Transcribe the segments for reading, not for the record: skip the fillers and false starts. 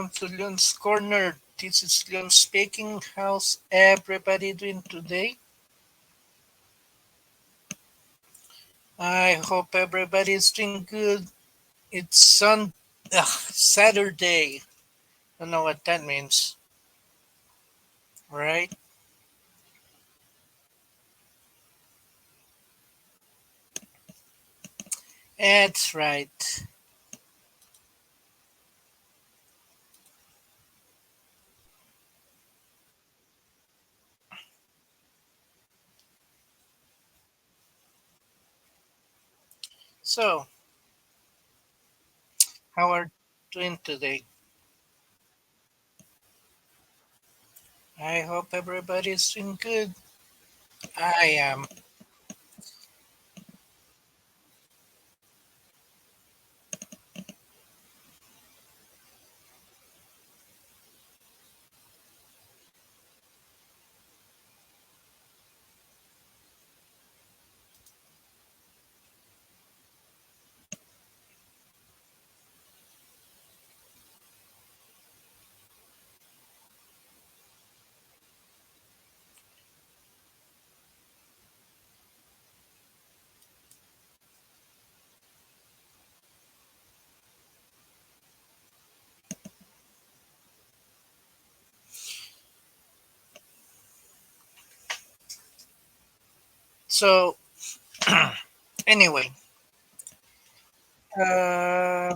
welcome to Leon's Corner. This is Leon speaking. How's everybody doing today? I hope everybody's doing good. It's Saturday. Don't know what that means, right? That's right. So, how are you doing today? I hope everybody's doing good. I am. So, anyway, uh,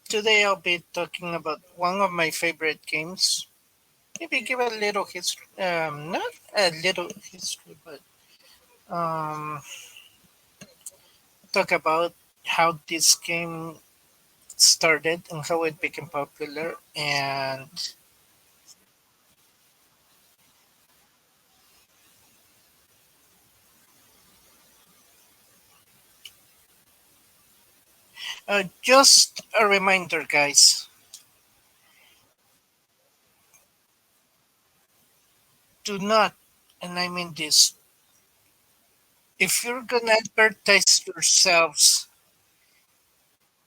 today I'll be talking about one of my favorite games. Maybe give a little history, not a little history, but um, talk about how this game started and how it became popular. And just a reminder, guys, do not, and I mean this, if you're gonna advertise yourselves,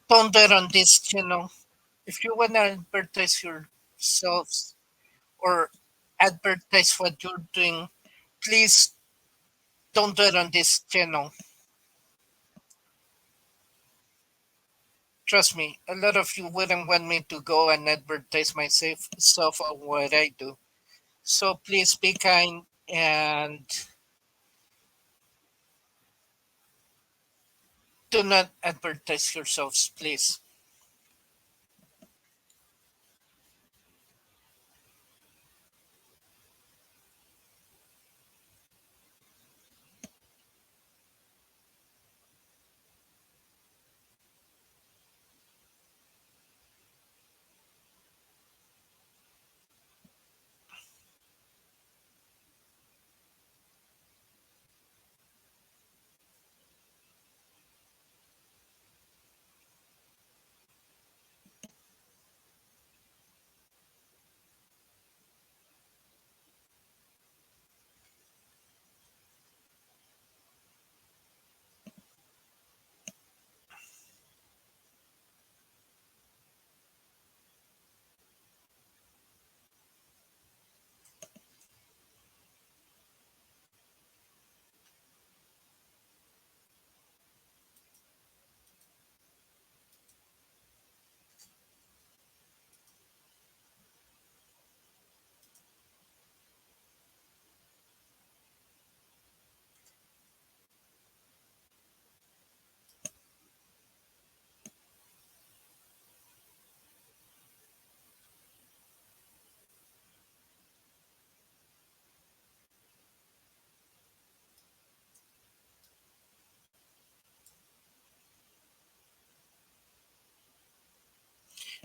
don't do it on this channel. If you wanna advertise yourselves or advertise what you're doing, please don't do it on this channel. Trust me, a lot of you wouldn't want me to go and advertise myself self on what I do. So please be kind and do not advertise yourselves, please.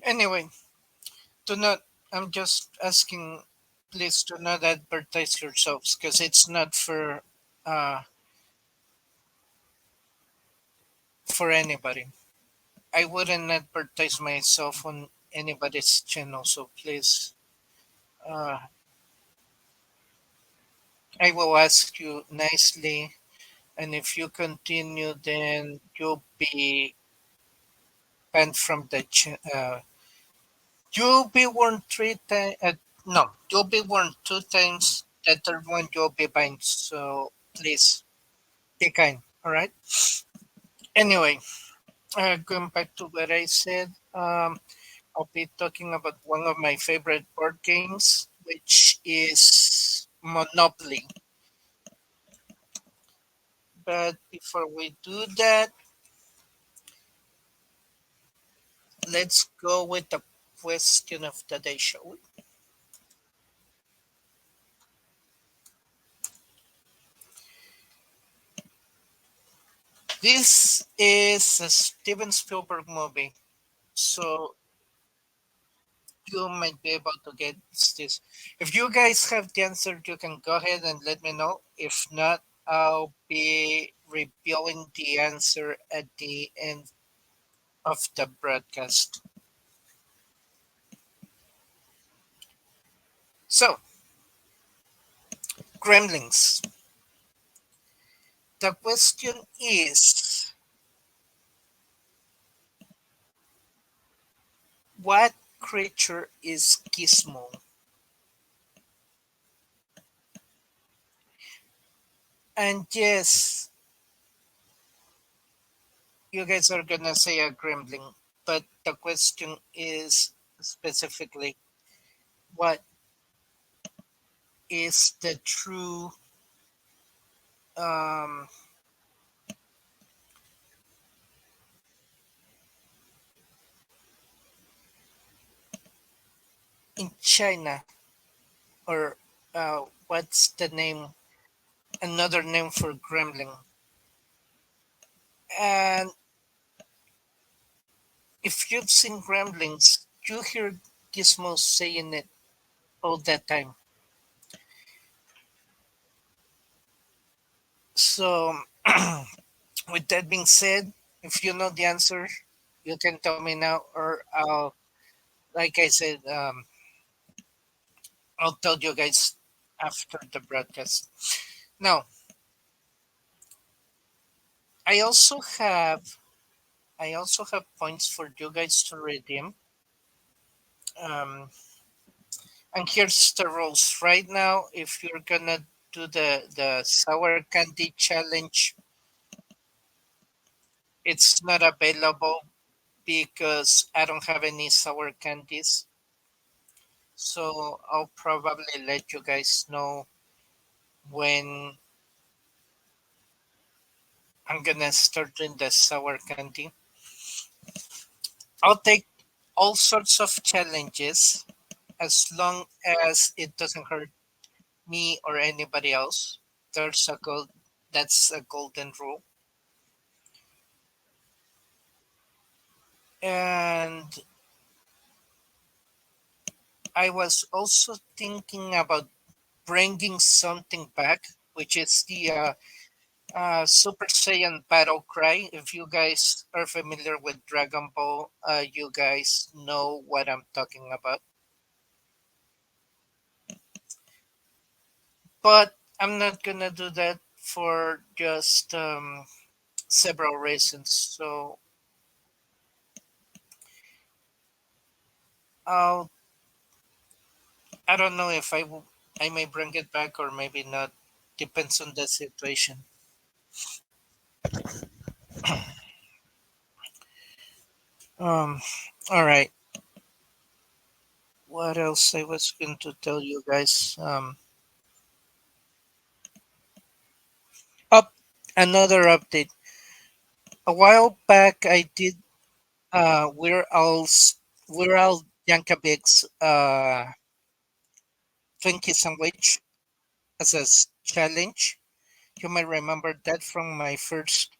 Anyway, do not, I'm just asking, please do not advertise yourselves because it's not for anybody. I wouldn't advertise myself on anybody's channel, so please, uh, I will ask you nicely. And if you continue, then you'll be banned from the channel. You'll be warned 3 times. No, you'll be warned 2 times. The third one you'll be banned. So please be kind. All right. Anyway, going back to what I said, I'll be talking about one of my favorite board games, which is Monopoly. But before we do that, let's go with the question of the day, shall we? This is a Steven Spielberg movie, so you might be able to get this. If you guys have the answer, you can go ahead and let me know. If not, I'll be revealing the answer at the end of the broadcast. So, Gremlins. The question is, what creature is Gizmo? And yes, you guys are gonna say a gremlin, but the question is specifically, what is the true um, in China, or what's the name? Another name for gremlin. And if you've seen gremlins, you hear Gizmo saying it all the time. So, with that being said, if you know the answer, you can tell me now, or like I said, I'll tell you guys after the broadcast. Now, I also have I also have points for you guys to redeem. Um, and here's the rules. Right now, if you're gonna do the sour candy challenge, it's not available because I don't have any sour candies. So I'll probably let you guys know when I'm gonna start doing the sour candy. I'll take all sorts of challenges as long as it doesn't hurt me or anybody else. There's a gold That's a golden rule. And I was also thinking about bringing something back, which is the Super Saiyan Battle Cry. If you guys are familiar with Dragon Ball, you guys know what I'm talking about. But I'm not gonna do that for just several reasons. So I'll I don't know if I may bring it back or maybe not. Depends on the situation. Um. All right. What else I was going to tell you guys? Up Another update. A while back, I did. We're all Yankovics Twinkie sandwich as a challenge. You might remember that from my first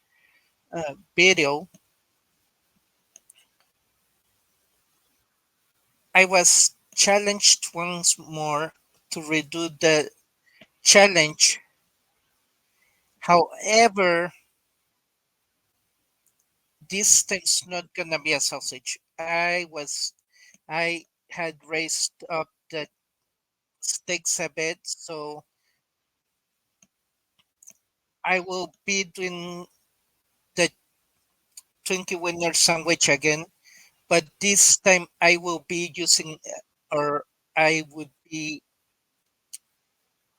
video. I was challenged once more to redo the challenge. However, this time's not gonna be a sausage. I had raised up the stakes a bit, so I will be doing the Twinkie Winner sandwich again, but this time I will be using, or I would be,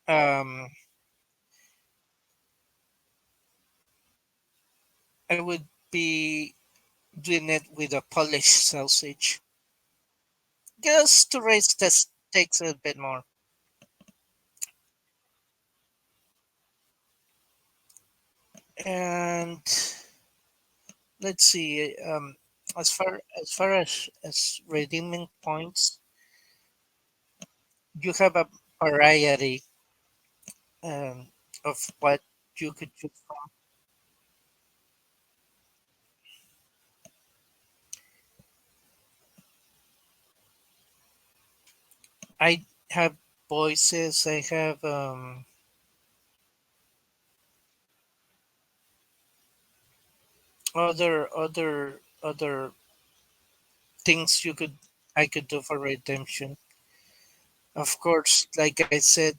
um, I would be doing it with a Polish sausage, just to raise the stakes a bit more. And let's see, as redeeming points, you have a variety, um, of what you could choose from. I have voices. I have, other things you could I could do for redemption. Of course, like I said,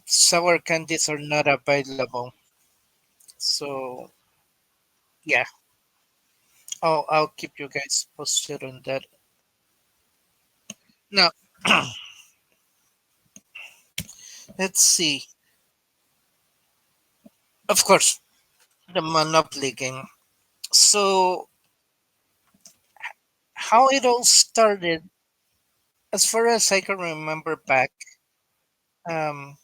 sour candies are not available. So yeah, I'll keep you guys posted on that. Now, let's see. Of course, the Monopoly game. So how it all started, as far as I can remember back, um,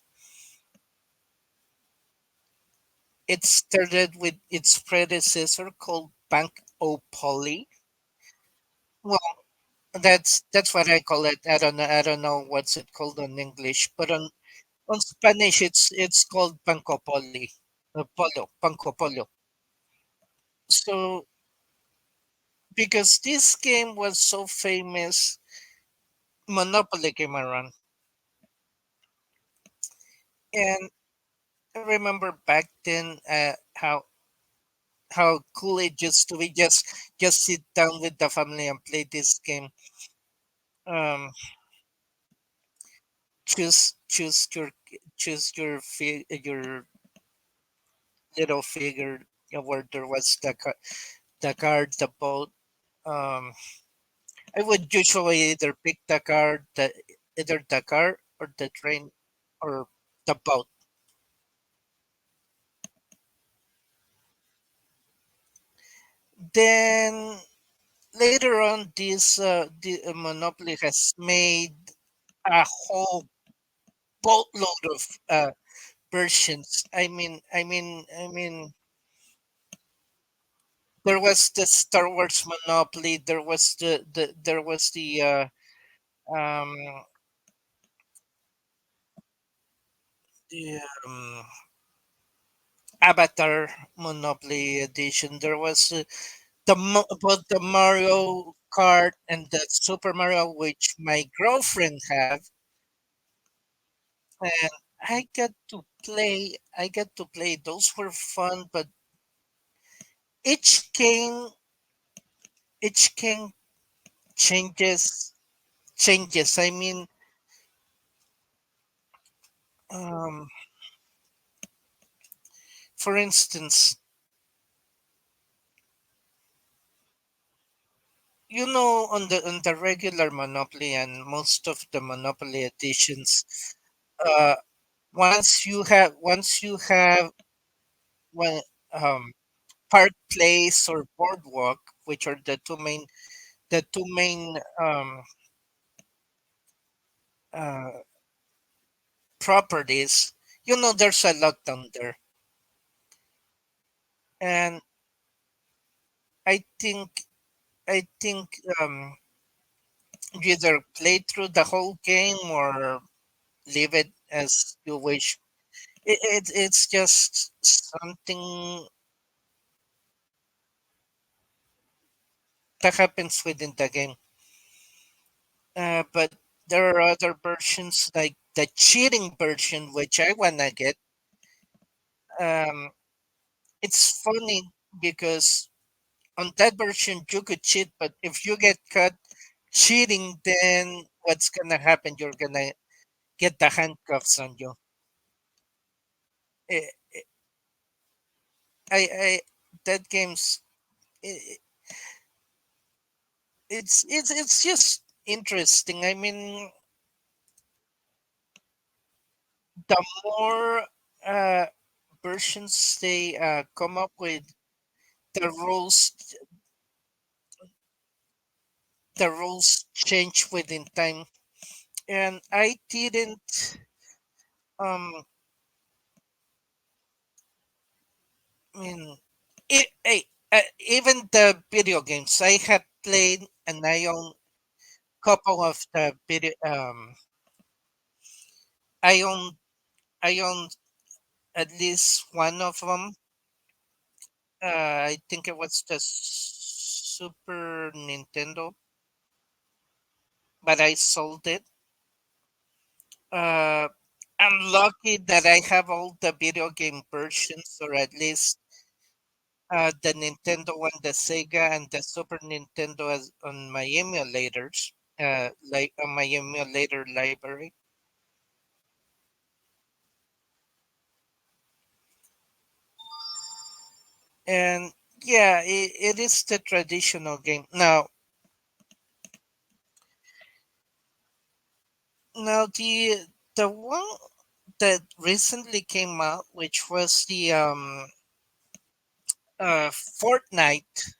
it started with its predecessor called Bank O Poly. Well, that's what I call it. I don't know what's it called in English, but on Spanish it's called Banco Poli. Polo, Banco Polo. So because this game was so famous, Monopoly came around, and I remember back then, how cool it used to be, just sit down with the family and play this game. Um, choose your little figure, where there was the card, the boat. Um, I would usually either pick either the car or the train or the boat. Then later on, the Monopoly has made a whole boatload of versions. There was the Star Wars Monopoly. There was um, the Avatar Monopoly edition. There was both the Mario Kart and the Super Mario, which my girlfriend have, and I got to play. Those were fun, but each game, each game changes. Um, for instance, on the regular Monopoly and most of the Monopoly editions, uh, once you have one, um, Park Place or Boardwalk, which are the two main, uh, properties. There's a lot down there, and I think I think you either play through the whole game or leave it as you wish. It's just something that happens within the game. But there are other versions like the cheating version, which I wanna get. Um, it's funny because on that version you could cheat, but if you get caught cheating, then what's gonna happen? You're gonna get the handcuffs on you. Eh, I that game's, eh, It's just interesting. I mean, the more uh, versions they come up with, the rules the rules change within time. And I didn't. Um, I mean, even the video games I had played, and I own couple of the video. I own I own at least one of them. I think it was the Super Nintendo, but I sold it. Uh, I'm lucky that I have all the video game versions, or at least the Nintendo one, the Sega, and the Super Nintendo as on my emulators, like on my emulator library. And yeah, it is the traditional game. Now the one that recently came out, which was the Fortnite.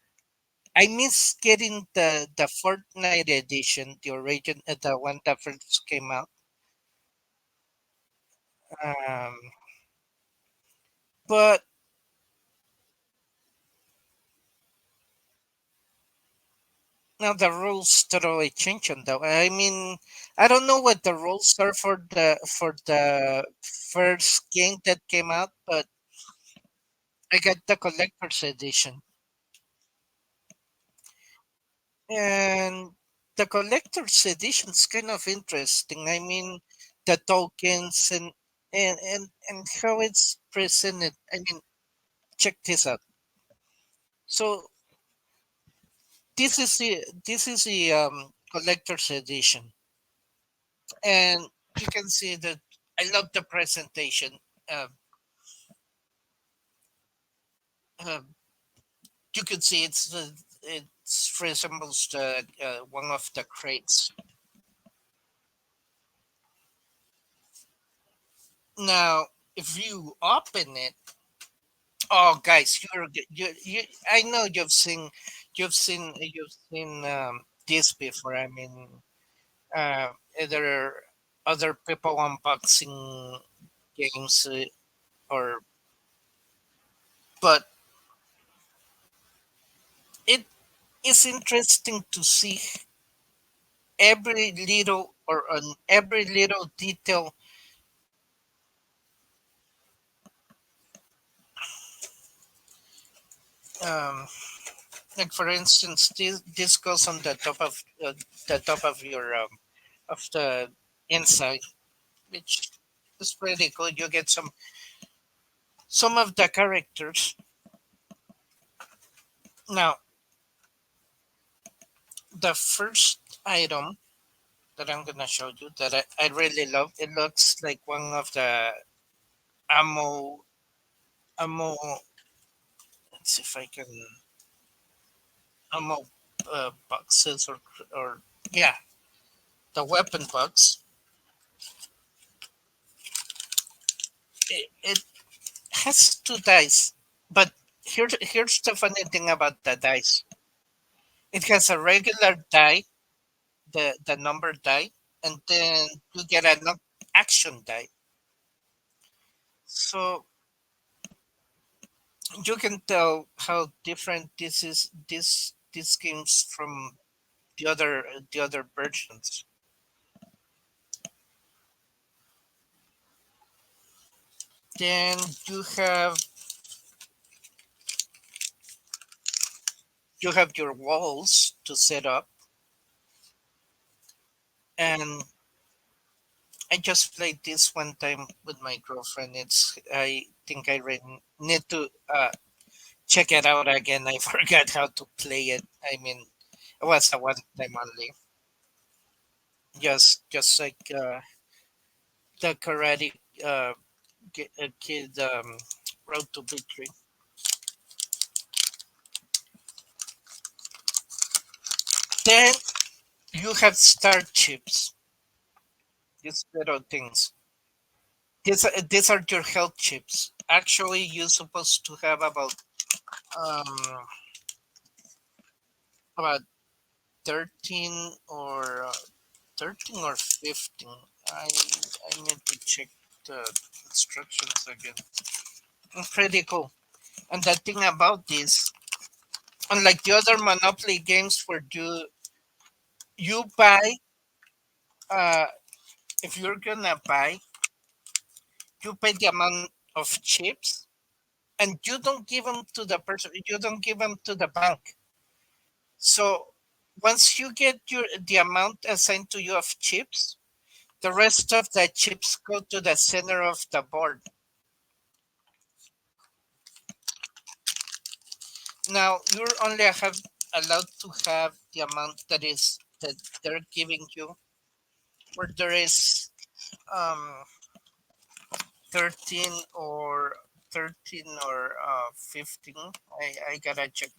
I miss getting the Fortnite edition, the origin, the one that first came out. Um, but now the rules totally change on that. I mean, I don't know what the rules are for the first game that came out, but I got the collector's edition, and the collector's edition is kind of interesting. I mean, the tokens and how it's presented. I mean, check this out. So this is the collector's edition, and you can see that I love the presentation. Uh, uh, you can see it resembles the one of the crates. Now, if you open it, oh, guys, you I know you've seen this before. I mean, uh, either other people unboxing games or but it is interesting to see every little or on every little detail. um like for instance, this goes on the top of your of the inside, which is pretty cool. You get some of the characters. Now, the first item that I'm gonna show you that I really love, it looks like one of the ammo ammo. Let's see if I can ammo boxes or yeah, the weapon box. It has two dice, but here's the funny thing about the dice. It has a regular die, the number die, and then you get an action die. So you can tell how different this games from the other versions. Then you have your walls to set up, and I just played this one time with my girlfriend. I think I need to check it out again. I forgot how to play it. I mean, it was a one time only. Just like the karate kid road to victory. Then you have star chips, these little things. These are your health chips. Actually, you're supposed to have um about 13 or 15. I need to check the instructions again. Pretty cool. And the thing about this, unlike the other Monopoly games where you buy, uh if you're gonna buy, you pay the amount of chips, and you don't give them to the person. You don't give them to the bank. So once you get the amount assigned to you of chips, the rest of the chips go to the center of the board. Now you're only have allowed to have the amount that they're giving you, where there is um 13 or 15. I gotta check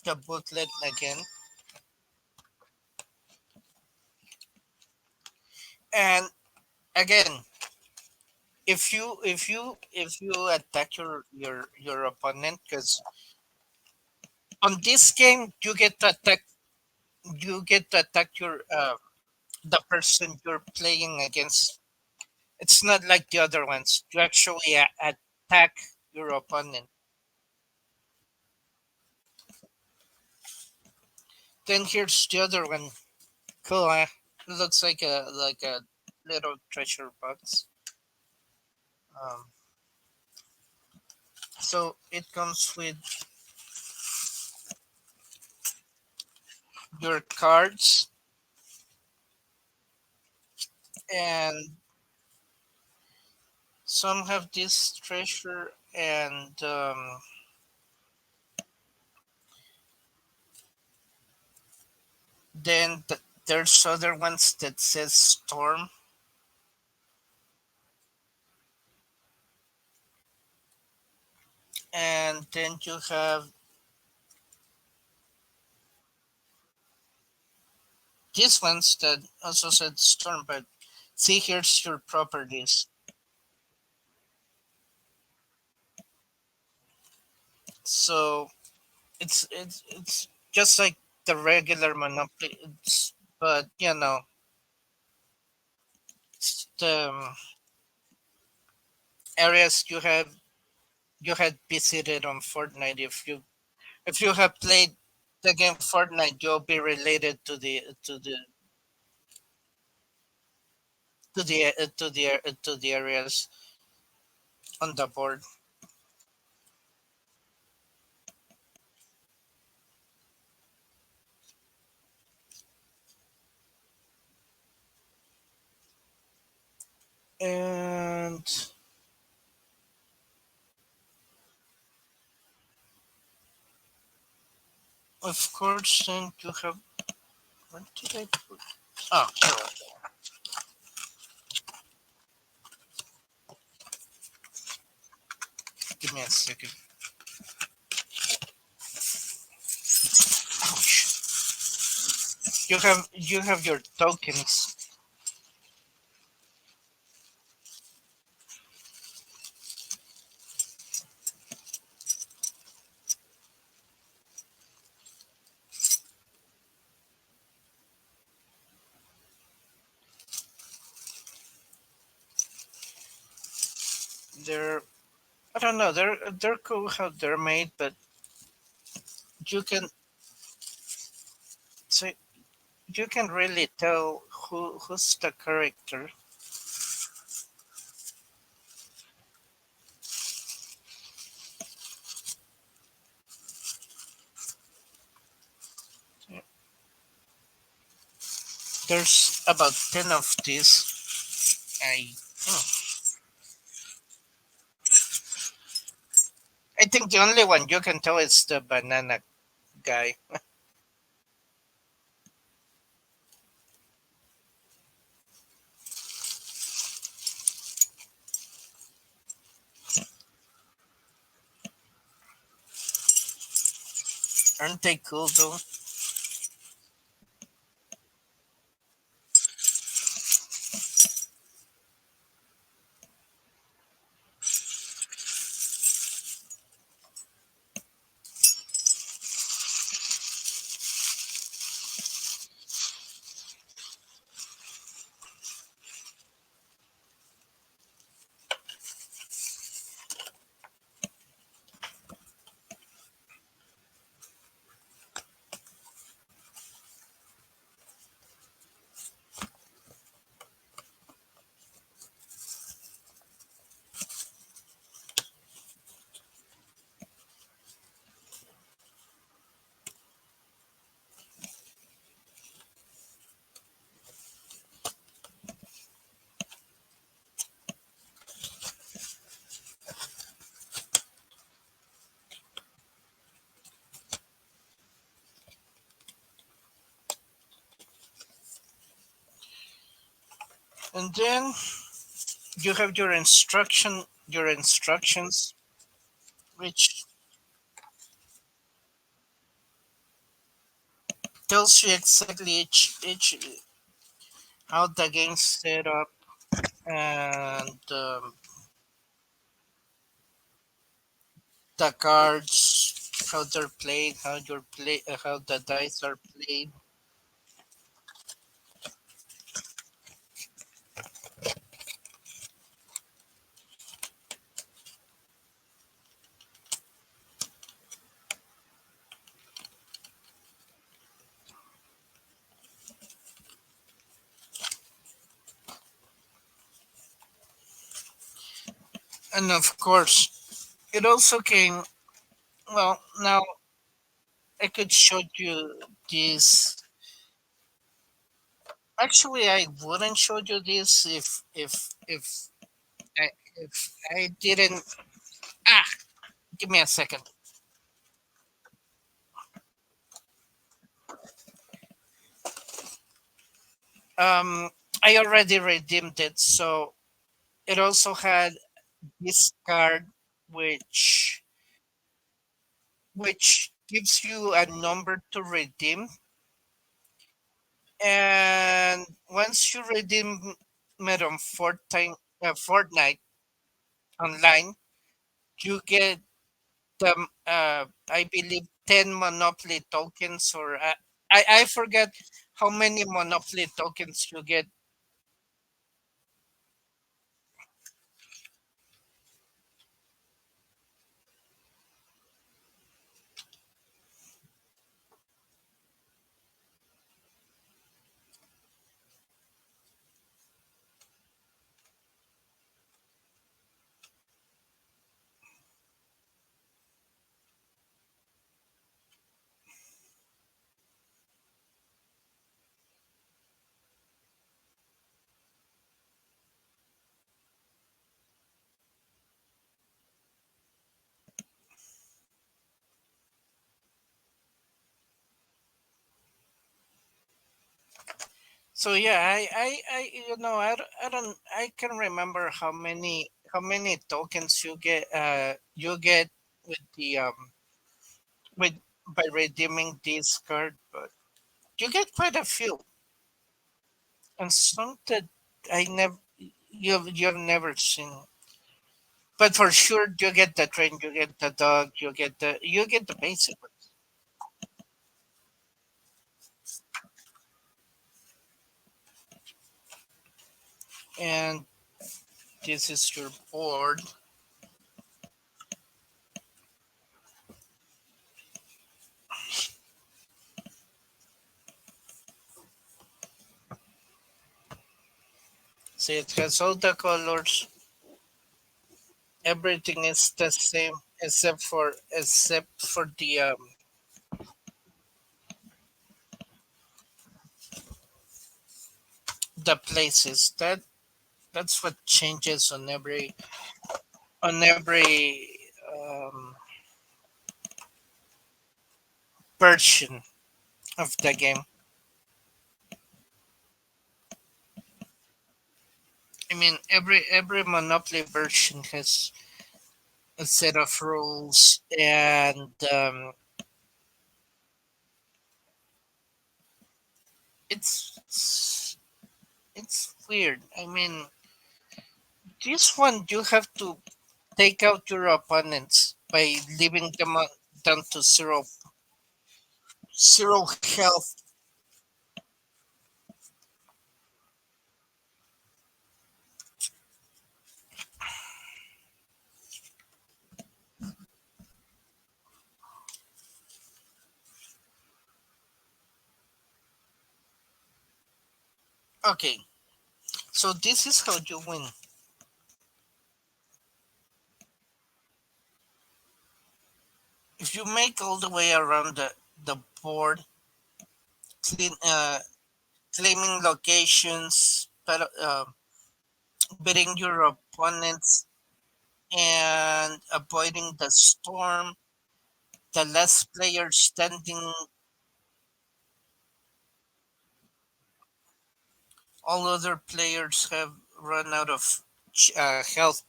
the booklet again. And again, if you attack your opponent, because on this game you get to attack the person you're playing against. It's not like the other ones. You actually attack your opponent. Then here's the other one. Cool, huh? It looks like a little treasure box. Um, so it comes with your cards, and some have this treasure, and then there's other ones that says storm, and then you have these ones that also said storm. But see, here's your properties. So it's just like the regular Monopoly. But it's the areas you had visited on Fortnite. If you have played the game Fortnite, you'll be related to the areas on the board. And of course, then you have. What did I put? Oh, here. Give me a second. Ouch. You have your tokens. They're I don't know. They're cool how they're made, but you can so you can really tell who's the character. There's about 10 of these. Oh, I think the only one you can tell is the banana guy. Aren't they cool though? And then you have your instructions, which tells you exactly each how the game's set up and the cards, how they're played, how the dice are played. And of course, it also came. Well, now I could show you this. Actually, I wouldn't show you this if I didn't. Ah, give me a second. I already redeemed it, so it also had this card, which which gives you a number to redeem, and once you redeem it on Fortnite online, you get I believe 10 Monopoly tokens, or I forget how many Monopoly tokens you get. So yeah, I can remember how many tokens you get with the with by redeeming this card, but you get quite a few, and some that I never you've never seen. But for sure, you get the train, you get the dog, you get the basic ones. And this is your board. See, it has all the colors. Everything is the same except for the places. That's what changes on every um, version of the game. I mean, every Monopoly version has a set of rules, and it's weird. I mean, this one you have to take out your opponents by leaving them down to zero health. Okay, so this is how you win. If you make all the way around the board, clean, claiming locations, beating your opponents, and avoiding the storm, the last player standing all other players have run out of health.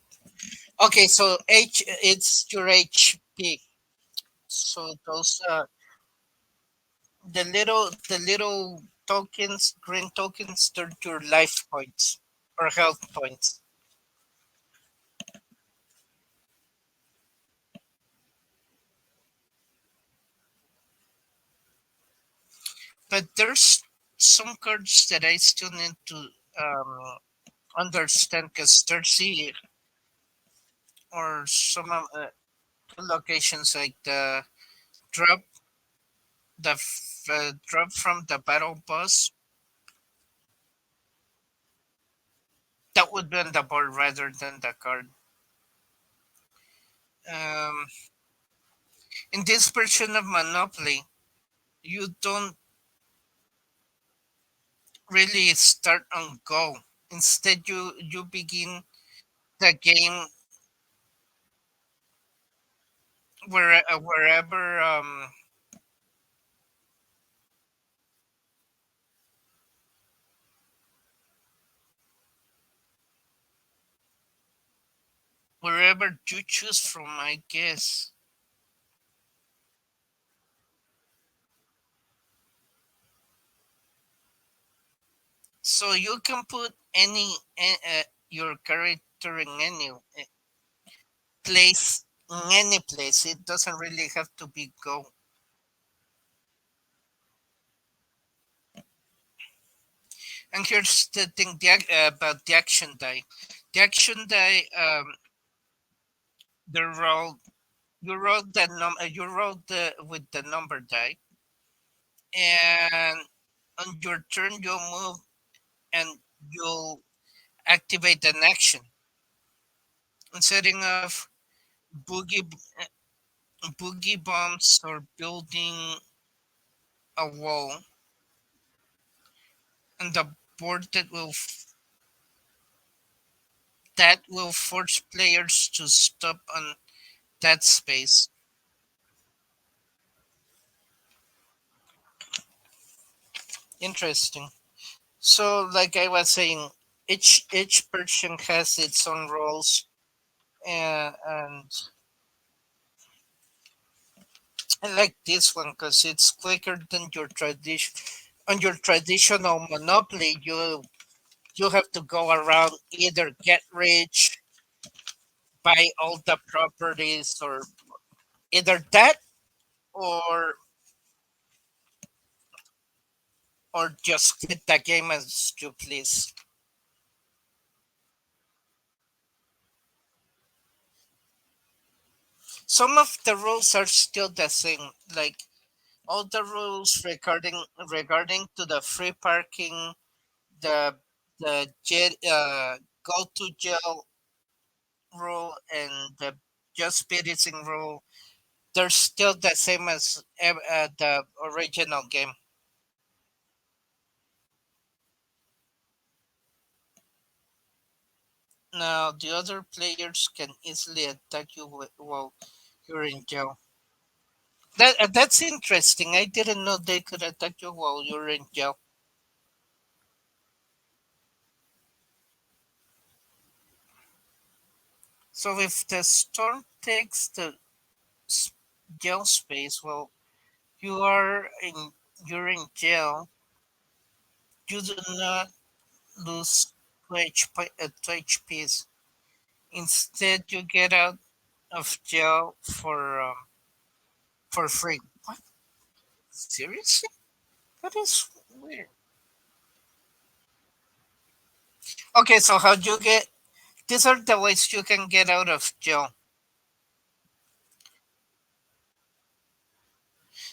Okay, so it's your HP. So those the little tokens, green tokens, turn to your life points or health points. But there's some cards that I still need to um, understand because there's or some locations like the drop drop from the battle boss that would be on the board rather than the card. Um, in this version of Monopoly, you don't really start on go. Instead, you begin the game wherever you choose from. I guess so. You can put your character in any place. In any place, it doesn't really have to be go. And here's the thing about the action die. The action die, the roll you roll the with the number die, and on your turn you'll move and you'll activate an action. And setting off boogie boogie bombs or building a wall on the board that will force players to stop on that space. Interesting. So, like I was saying, each person has its own roles, and I like this one because it's quicker than your tradition. On your traditional Monopoly, you have to go around, either get rich, buy all the properties, or either that or just quit the game as you please. Some of the rules are still the same, like all the rules regarding to the free parking, the go to jail rule, and the just spiriting rule. They're still the same as the original game. Now the other players can easily attack you while you're in jail. That's interesting. I didn't know they could attack you while you're in jail. So if the storm takes the s- jail space while you are in you're in jail, you do not lose 2 HPs. Instead, you get out of jail for free. What? Seriously? That is weird. Okay, so how do you get? These are the ways you can get out of jail.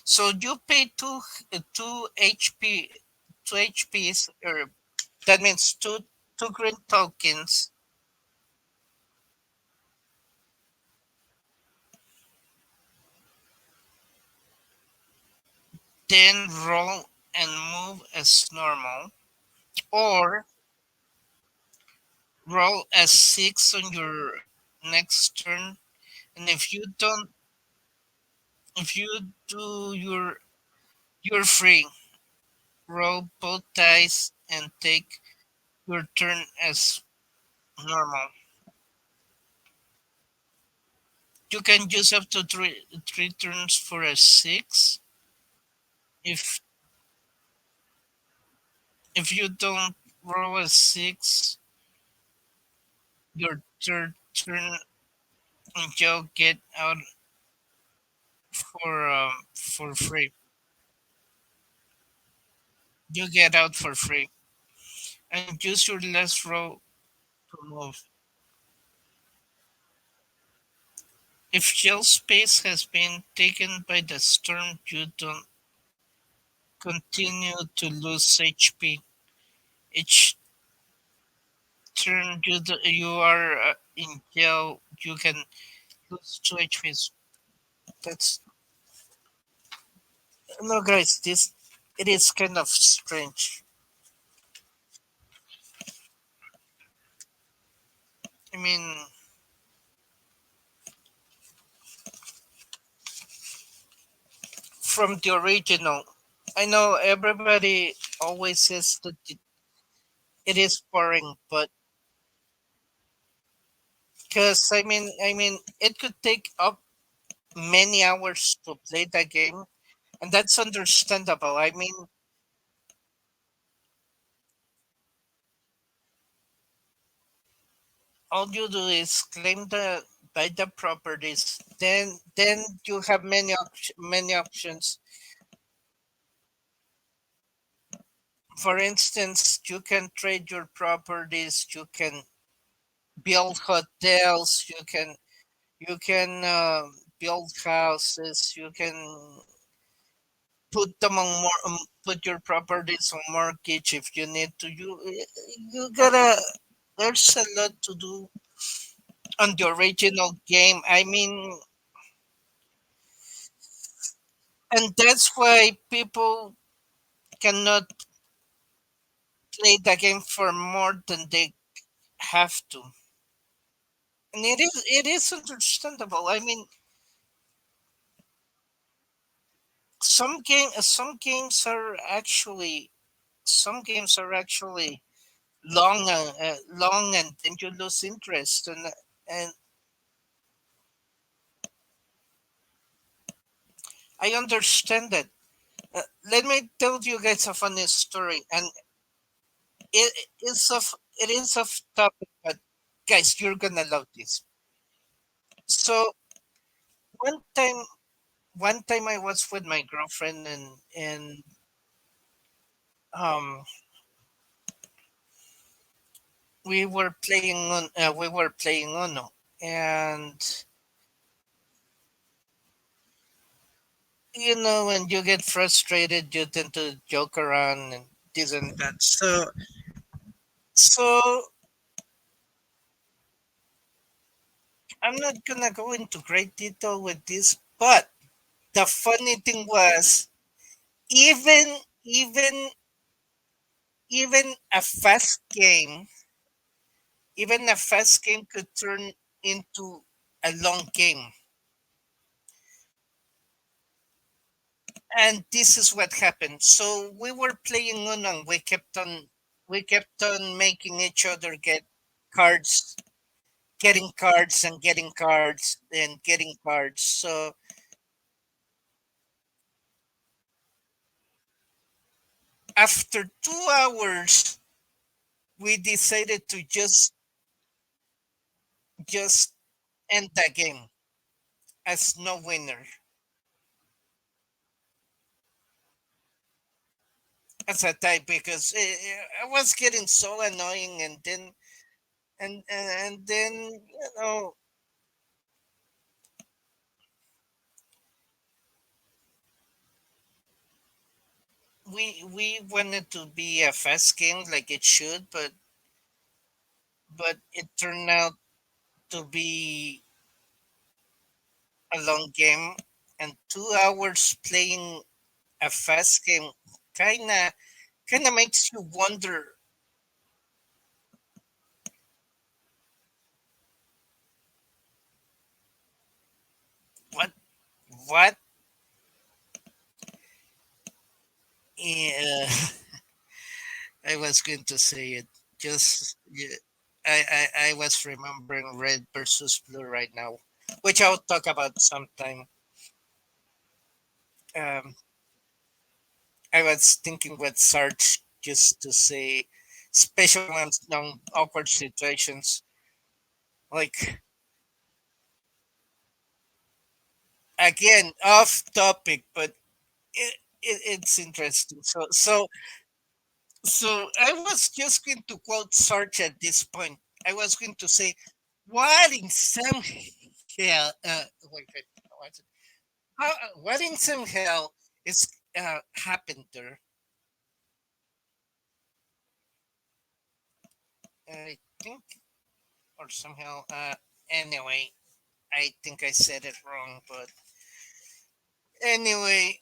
So you pay two HP, 2 HPs, or that means two green tokens. Then roll and move as normal, or roll a 6 on your next turn. And if you do you're free. Roll both dice and take your turn as normal. You can use up to three turns for a six. If if you don't roll a six, your third turn you'll get out for free. You get out for free and use your last roll to move. If shell space has been taken by the storm, you don't continue to lose HP. Each turn you are in jail, you can lose 2 HP. That's no, guys. This it is kind of strange. I mean, from the original, I know everybody always says that it is boring, but because it could take up many hours to play the game, and that's understandable. I mean, all you do is claim the buy the properties, then you have many options. For instance, you can trade your properties, you can build hotels, you can build houses, you can put them on put your properties on mortgage if you need to. You gotta. There's a lot to do on the original game. I mean, and that's why people cannot play the game for more than they have to. And it is understandable. I mean, some games are actually long, and then you lose interest, and I understand that. Let me tell you guys a funny story, and it is off topic, but guys, you're gonna love this. So one time, one time I was with my girlfriend, and um we were playing Uno, and when you get frustrated, you tend to joke around and this and that. So I'm not gonna go into great detail with this, but the funny thing was, even even even a fast game could turn into a long game. And this is what happened. So we were playing Uno, and we kept on making each other get cards, getting cards and getting cards and getting cards. So after 2 hours, we decided to just end the game as no winner, as a tie, because it was getting so annoying. And then we wanted to be a fast game like it should, but it turned out to be a long game, and 2 hours playing a fast game kind of makes you wonder what what uh, I was going to say it. Just yeah, I was remembering red versus blue right now, which I'll talk about sometime. Um, I was thinking with Sarge just to say, especially when on awkward situations, like again off topic, but it's interesting. So I was just going to quote Sarge at this point. I was going to say, what in some hell? Wait, what's it? What in some hell is happened there? I think, or somehow. Anyway, I think I said it wrong, but anyway,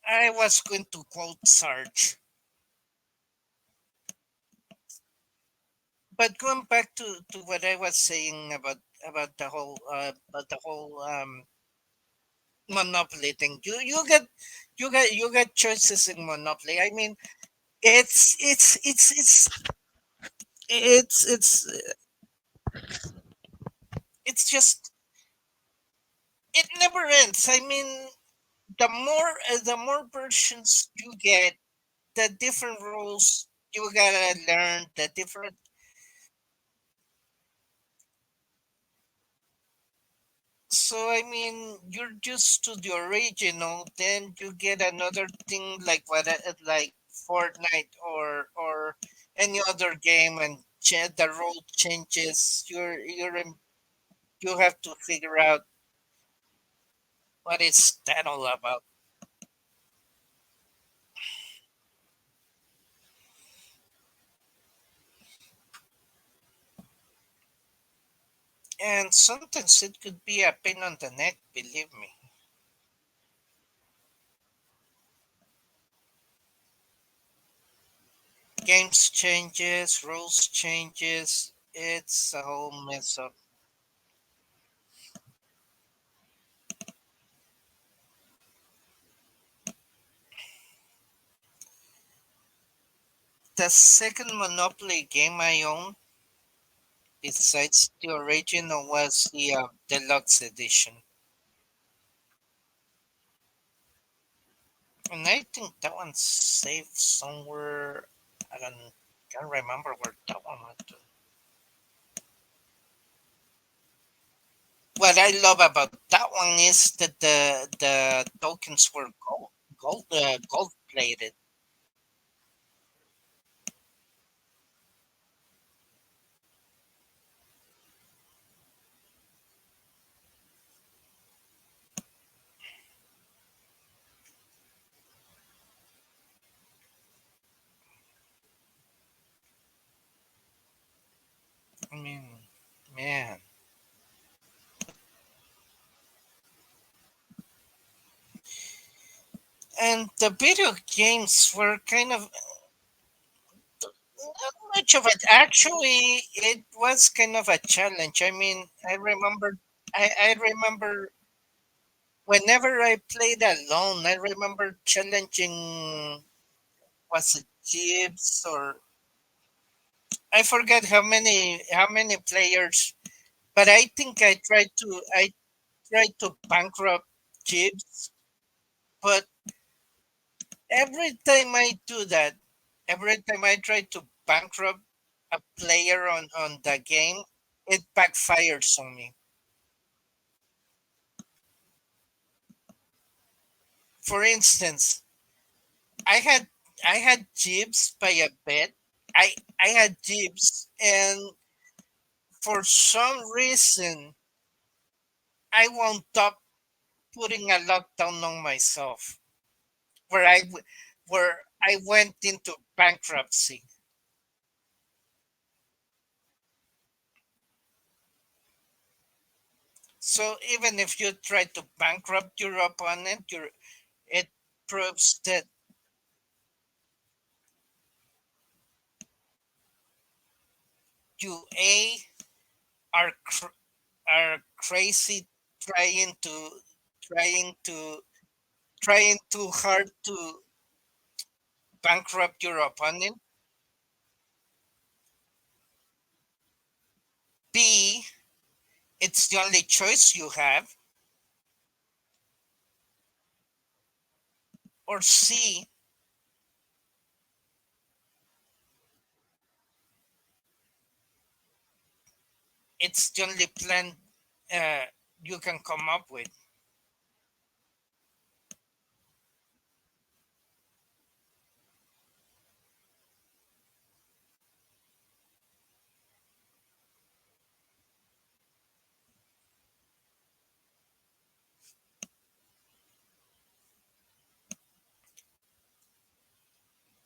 I was going to quote Sarge. But going back to what I was saying about the whole Monopoly thing, you get choices in Monopoly. I mean, it's it's it's just it never ends. I mean, the more versions you get, the different rules you gotta learn, the different. So I mean, you're used to the original, then you get another thing like like Fortnite or any other game, and the rule changes. You have to figure out what is that all about. And sometimes it could be a pain on the neck, believe me. Games changes, rules changes. It's a whole mess up. The second Monopoly game I owned, besides the original, was the deluxe edition, and I think that one's saved somewhere. I can't remember where that one went to. What I love about that one is that the tokens were gold plated. I mean, man. And the video games were kind of not much of it. Actually, it was kind of a challenge. I mean, I remember whenever I played alone, I remember challenging, was it Jeeves or I forget how many players, but I tried to bankrupt Jeeves, but every time I do that, every time I try to bankrupt a player on the game, it backfires on me. For instance, I had I had Jibs by a bet. I had Jibs, and for some reason I wound up putting a lockdown on myself, where where I went into bankruptcy. So even if you try to bankrupt your opponent, it proves that you are are crazy trying to trying to trying too hard to bankrupt your opponent, it's the only choice you have, or C, it's the only plan uh, you can come up with.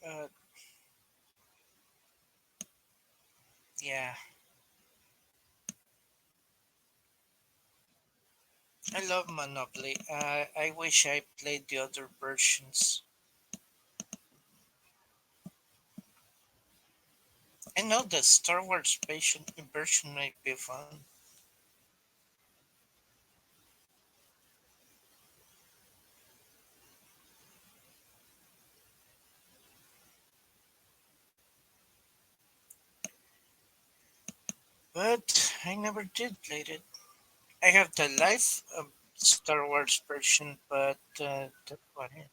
Uh, yeah, I love Monopoly. I wish I played the other versions. I know the Star Wars version might be fun, but I never did play it. I have the live Star Wars version, but that's about it.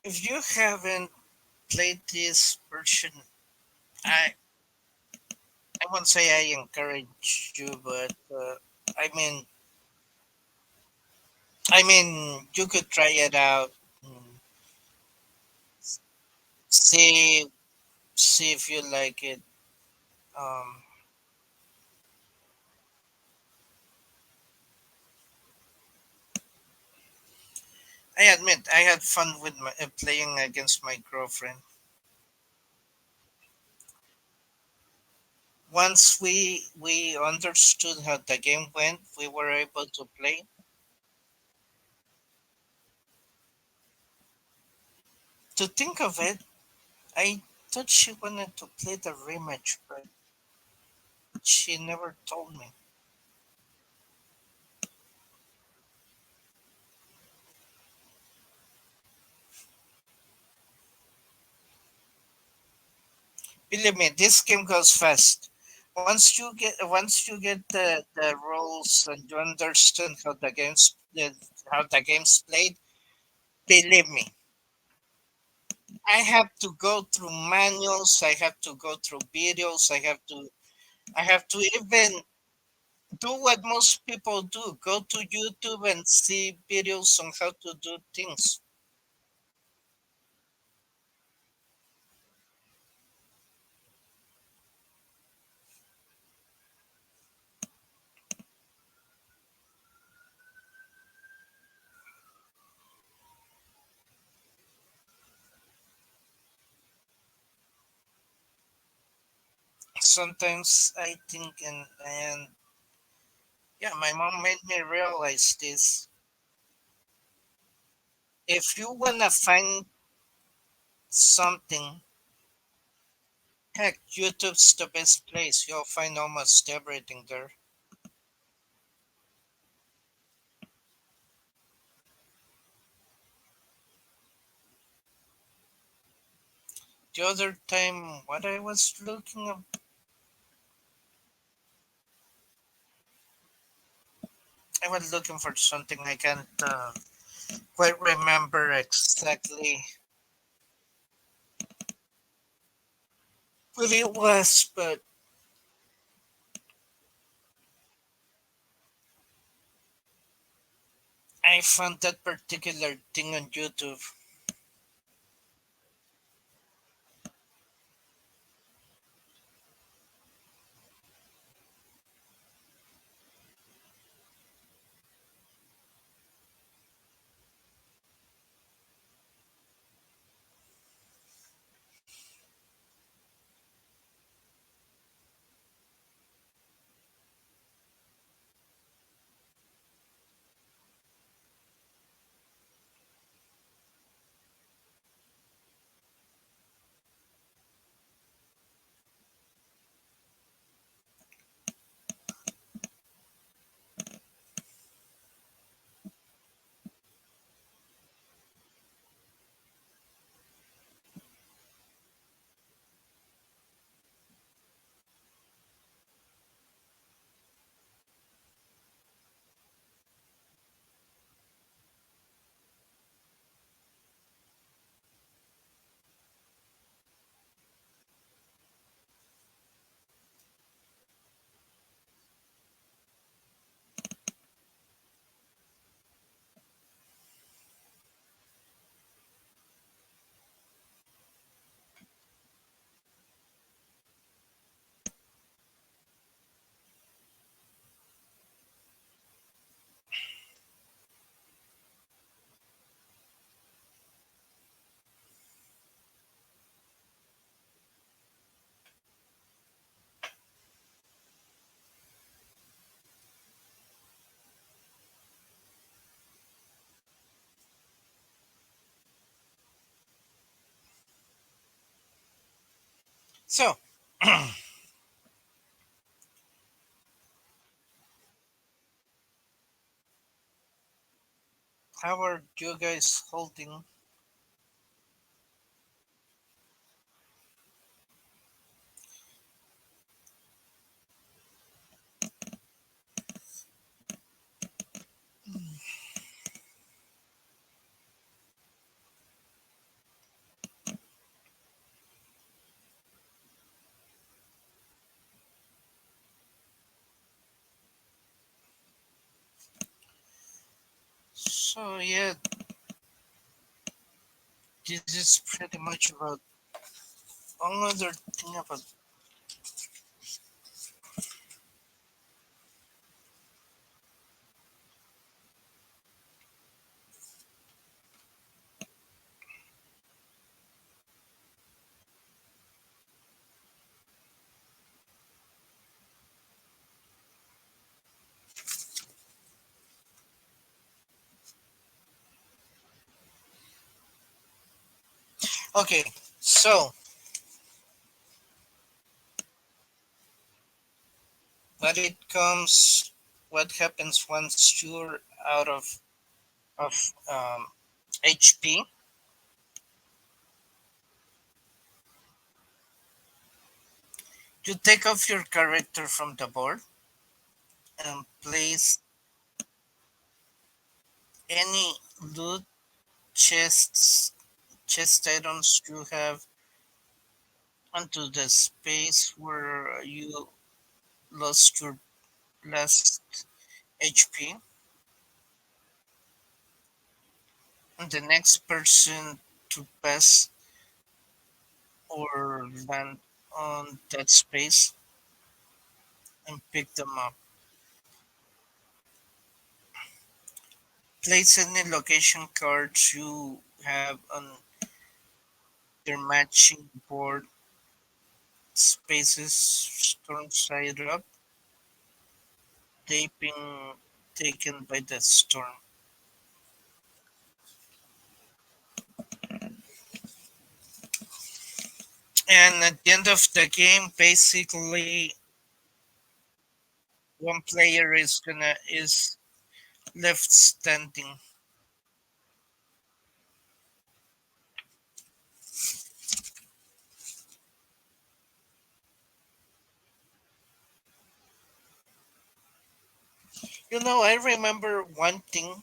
If you haven't played this version, I I won't say I encourage you, but I mean, you could try it out. mm, See, see if you like it. Um, I admit I had fun with playing against my girlfriend. Once we understood how the game went, we were able to play. To think of it, I thought she wanted to play the rematch, but she never told me. Believe me, this game goes fast. Once you get the rules and you understand how the game's played, believe me, I have to go through manuals, I have to go through videos, I have to even do what most people do, go to YouTube and see videos on how to do things. Sometimes I think, and yeah, my mom made me realize this. If you wanna find something, heck, YouTube's the best place. You'll find almost everything there. The other time, what I was looking up, I was looking for something I can't quite remember exactly what it was, but I found that particular thing on YouTube. So, how are you guys holding? So, yeah, this is pretty much about another thing about. Okay, so when it comes, what happens once you're out of HP? You take off your character from the board and place any loot chests, chest items you have onto the space where you lost your last HP, and the next person to pass or land on that space and pick them up. Place any location cards you have on their matching board spaces storm side up, they being taken by the storm. And at the end of the game, basically one player is left standing. I remember one thing,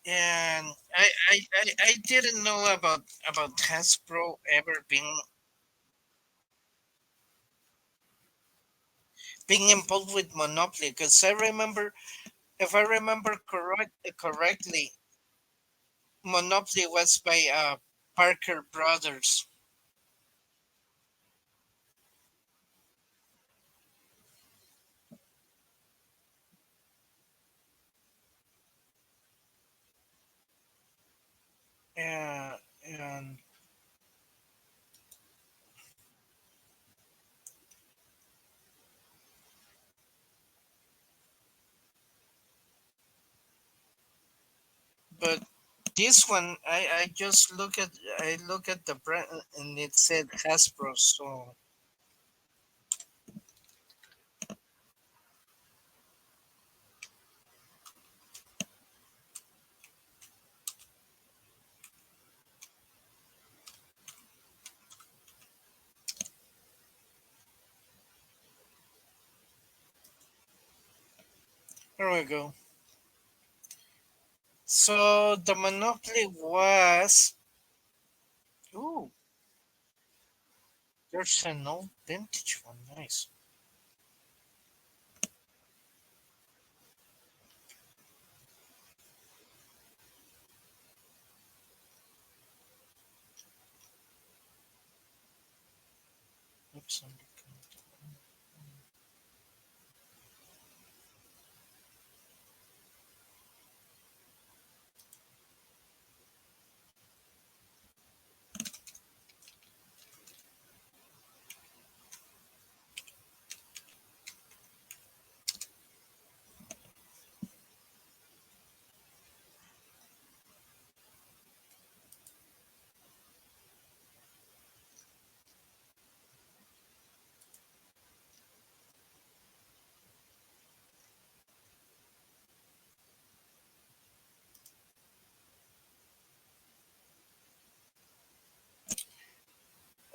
and I didn't know about Hasbro ever being involved with Monopoly, because I remember, if I remember correctly, Monopoly was by Parker Brothers. Yeah, and but this one, I just look at the brand and it said Hasbro. So here we go. So the Monopoly was. Ooh, there's an old vintage one. Nice. Oops,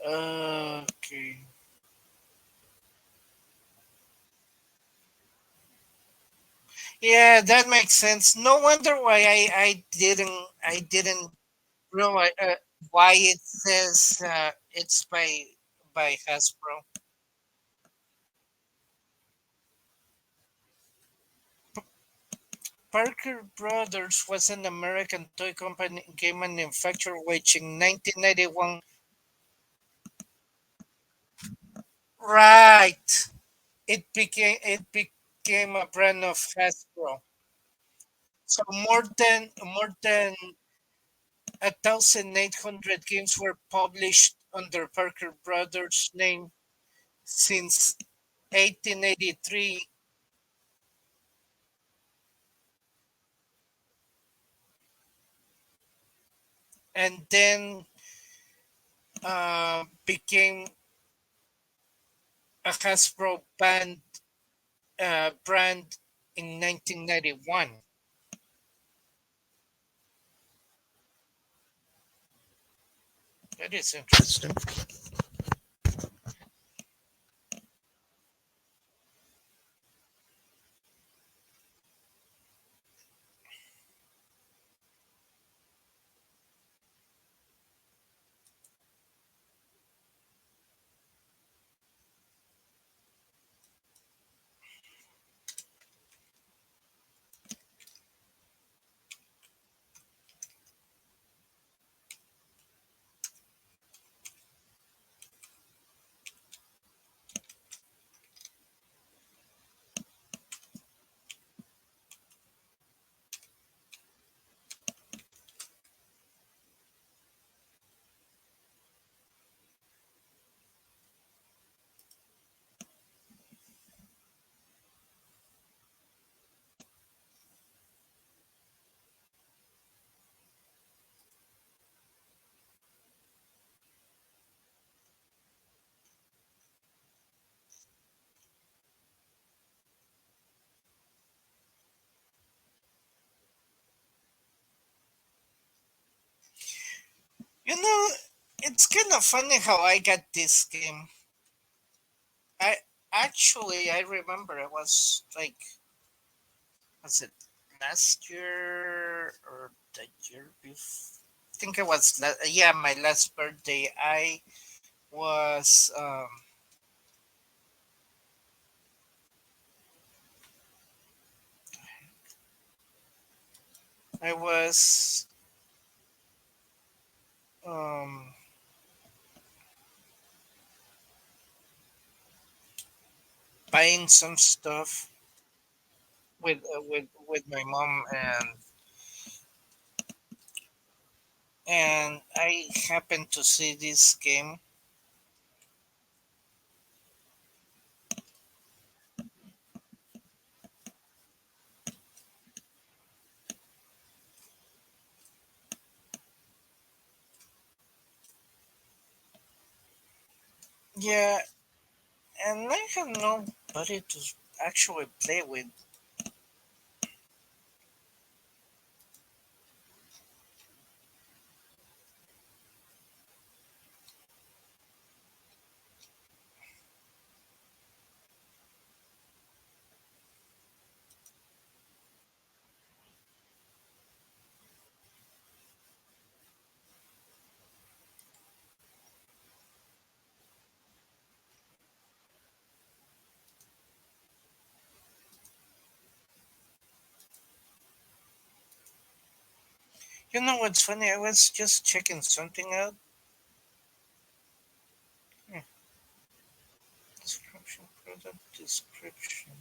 Okay. Yeah, that makes sense. No wonder why I didn't realize why it says it's by Hasbro. Parker Brothers was an American toy company game manufacturer which in 1991, right, it became a brand of Hasbro. So more than 1,800 games were published under Parker Brothers name since 1883, and then became a Hasbro brand in 1991. That is interesting. You know, it's kind of funny how I got this game. I I remember it was like, was it last year or the year before? I think it was yeah, my last birthday. Was um I was um buying some stuff with my mom, and I happened to see this game. Yeah, and I have nobody to actually play with. You know what's funny? I was just checking something out. Hmm, description, product description.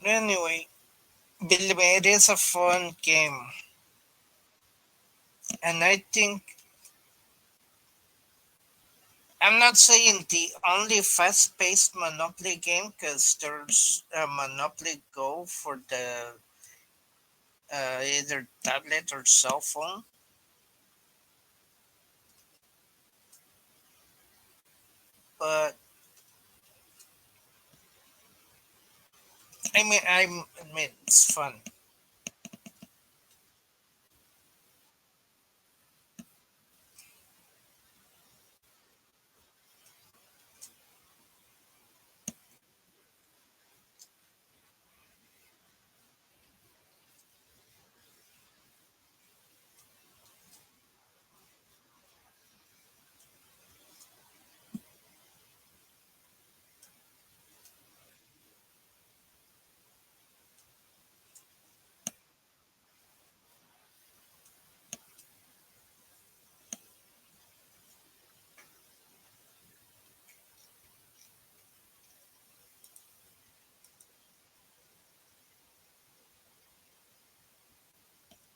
Anyway, believe me, it is a fun game, and I think I'm not saying the only fast-paced Monopoly game because there's a Monopoly Go for the either tablet or cell phone. But I mean, it's fun.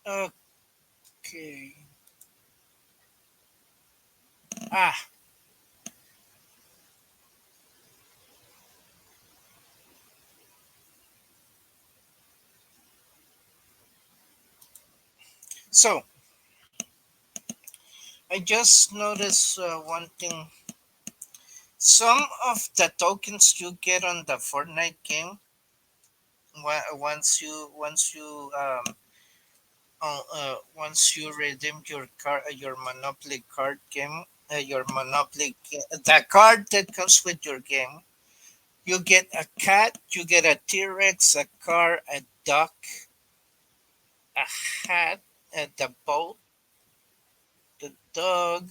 Okay. Ah, so I just noticed one thing. Some of the tokens you get on the Fortnite game, once you redeem your card, your Monopoly card game, the card that comes with your game, you get a cat, you get a T-Rex, a car, a duck, a hat, the boat, the dog.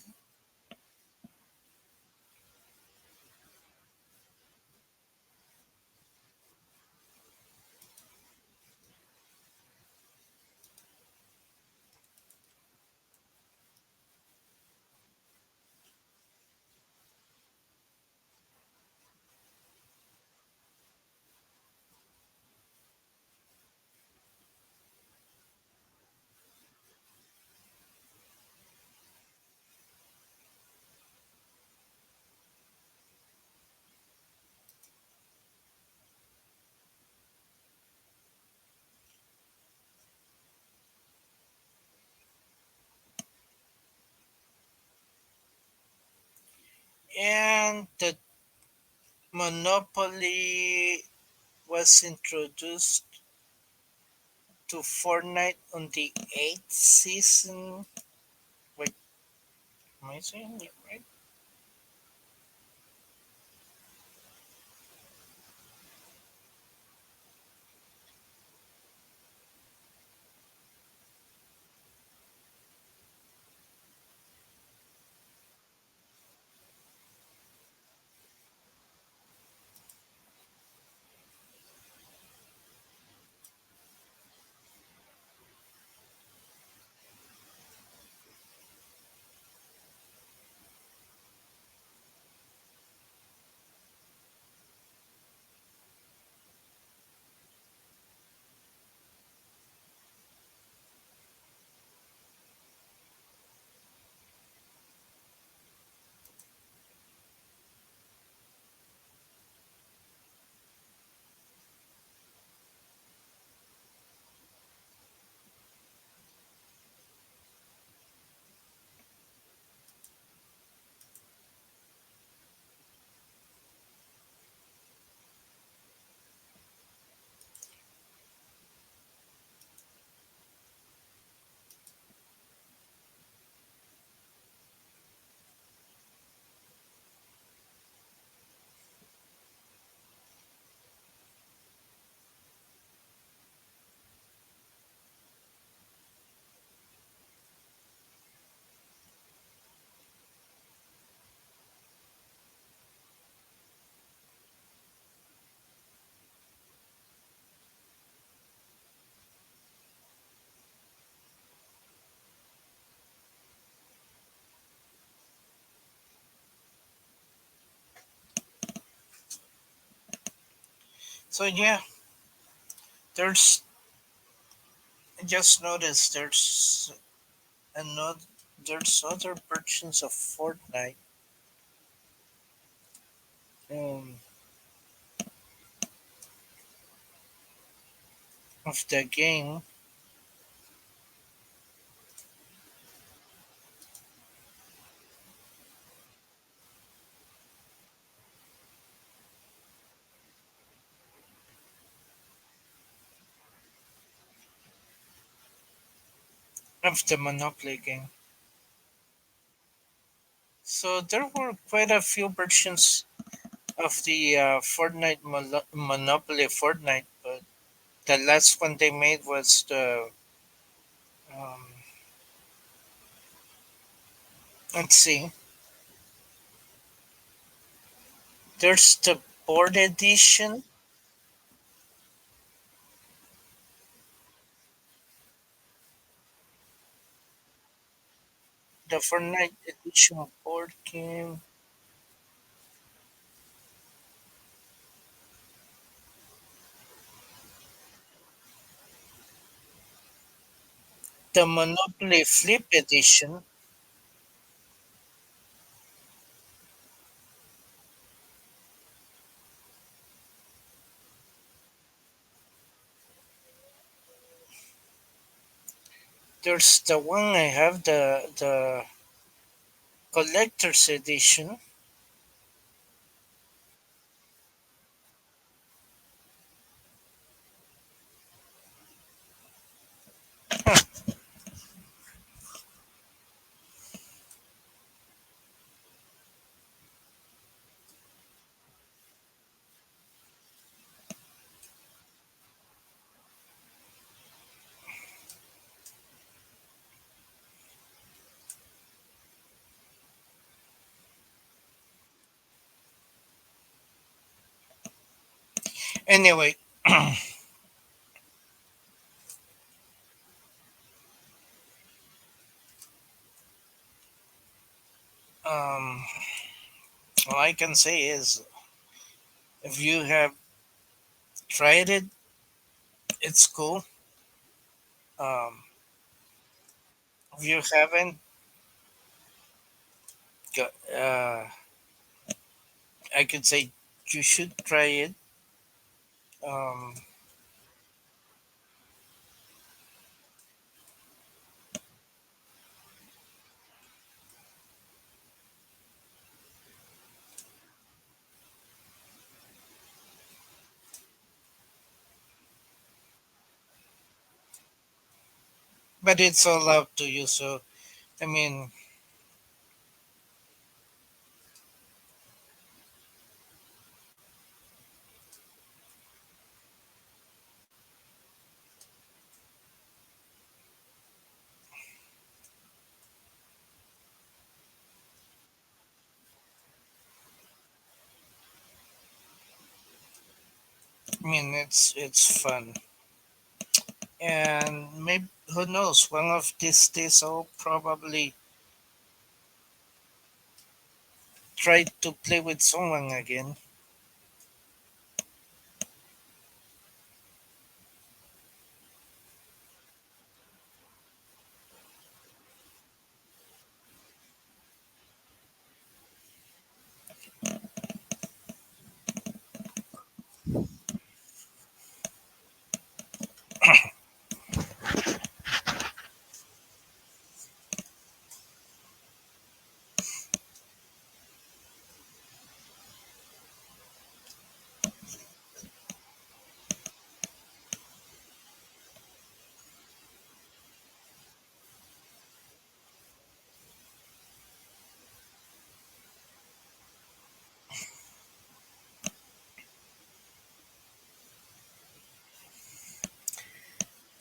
And the Monopoly was introduced to Fortnite on the eighth season. Wait, am I saying it right? So yeah, There's I just noticed another there's other versions of Fortnite um, of the game of the Monopoly game. So there were quite a few versions of the Fortnite Monopoly Fortnite, but the last one they made was the um, let's see, there's the board edition, the Fortnite edition board game, the Monopoly Flip edition. There's the one I have, the collector's edition. Anyway, um, all I can say is if you have tried it, it's cool. Um, if you haven't, I could say you should try it. Um, but it's all up to you. So I mean, it's fun, and maybe who knows? One of these days, I'll probably try to play with someone again.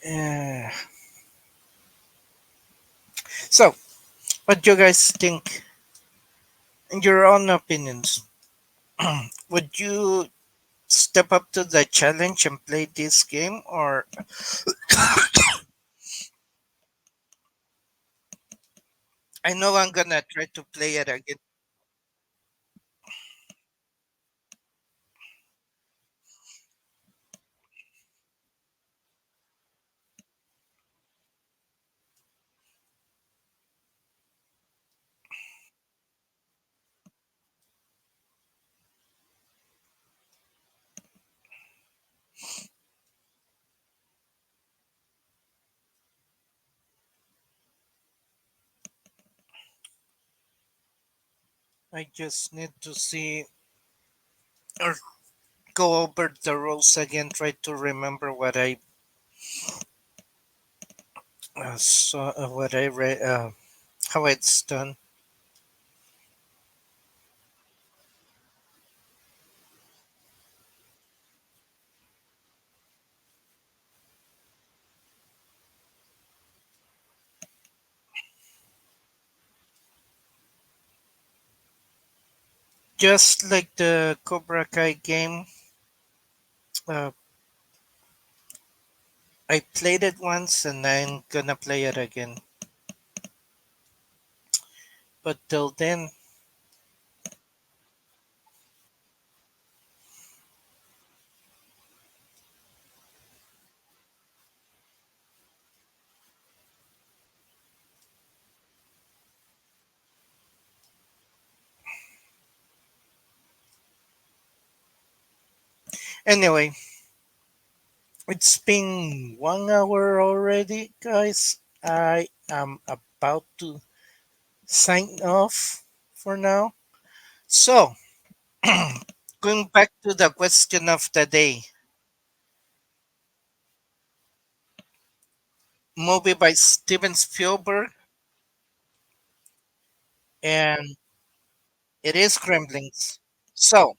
Uh, so, what do you guys think? In your own opinions, would you step up to the challenge and play this game, or I know I'm gonna try to play it again. I just need to see or go over the rules again. Try to remember what I saw, what I read, how it's done. Just like the Cobra Kai game, uh, I played it once and I'm gonna play it again. But till then, anyway, it's been 1 hour already, guys. I am about to sign off for now. So, going back to the question of the day, movie by Steven Spielberg, and it is Gremlins. So,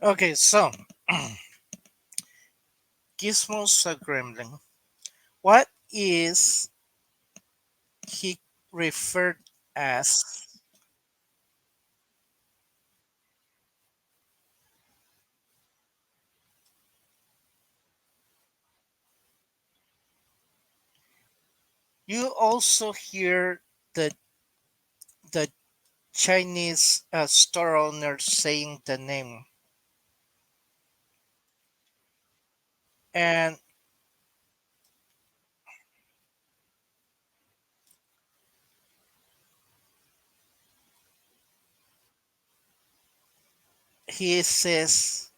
okay, so Gizmo's a gremlin. What is he referred as? You also hear the the Chinese store owner saying the name, and he says,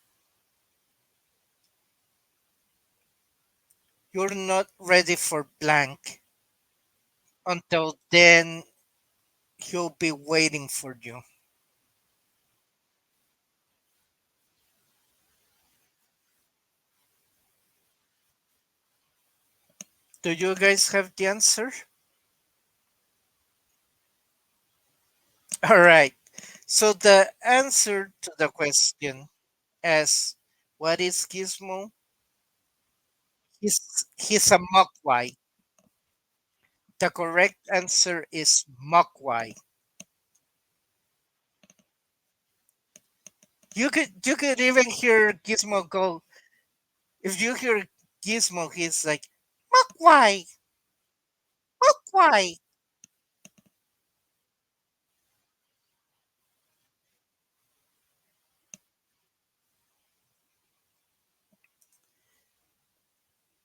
"You're not ready for blank. Until then, he'll be waiting for you." Do you guys have the answer? All right. So the answer to the question as what is Gizmo? He's a Mogwai. The correct answer is Mogwai. You could even hear Gizmo go. If you hear Gizmo, he's like Mogwai, Mogwai,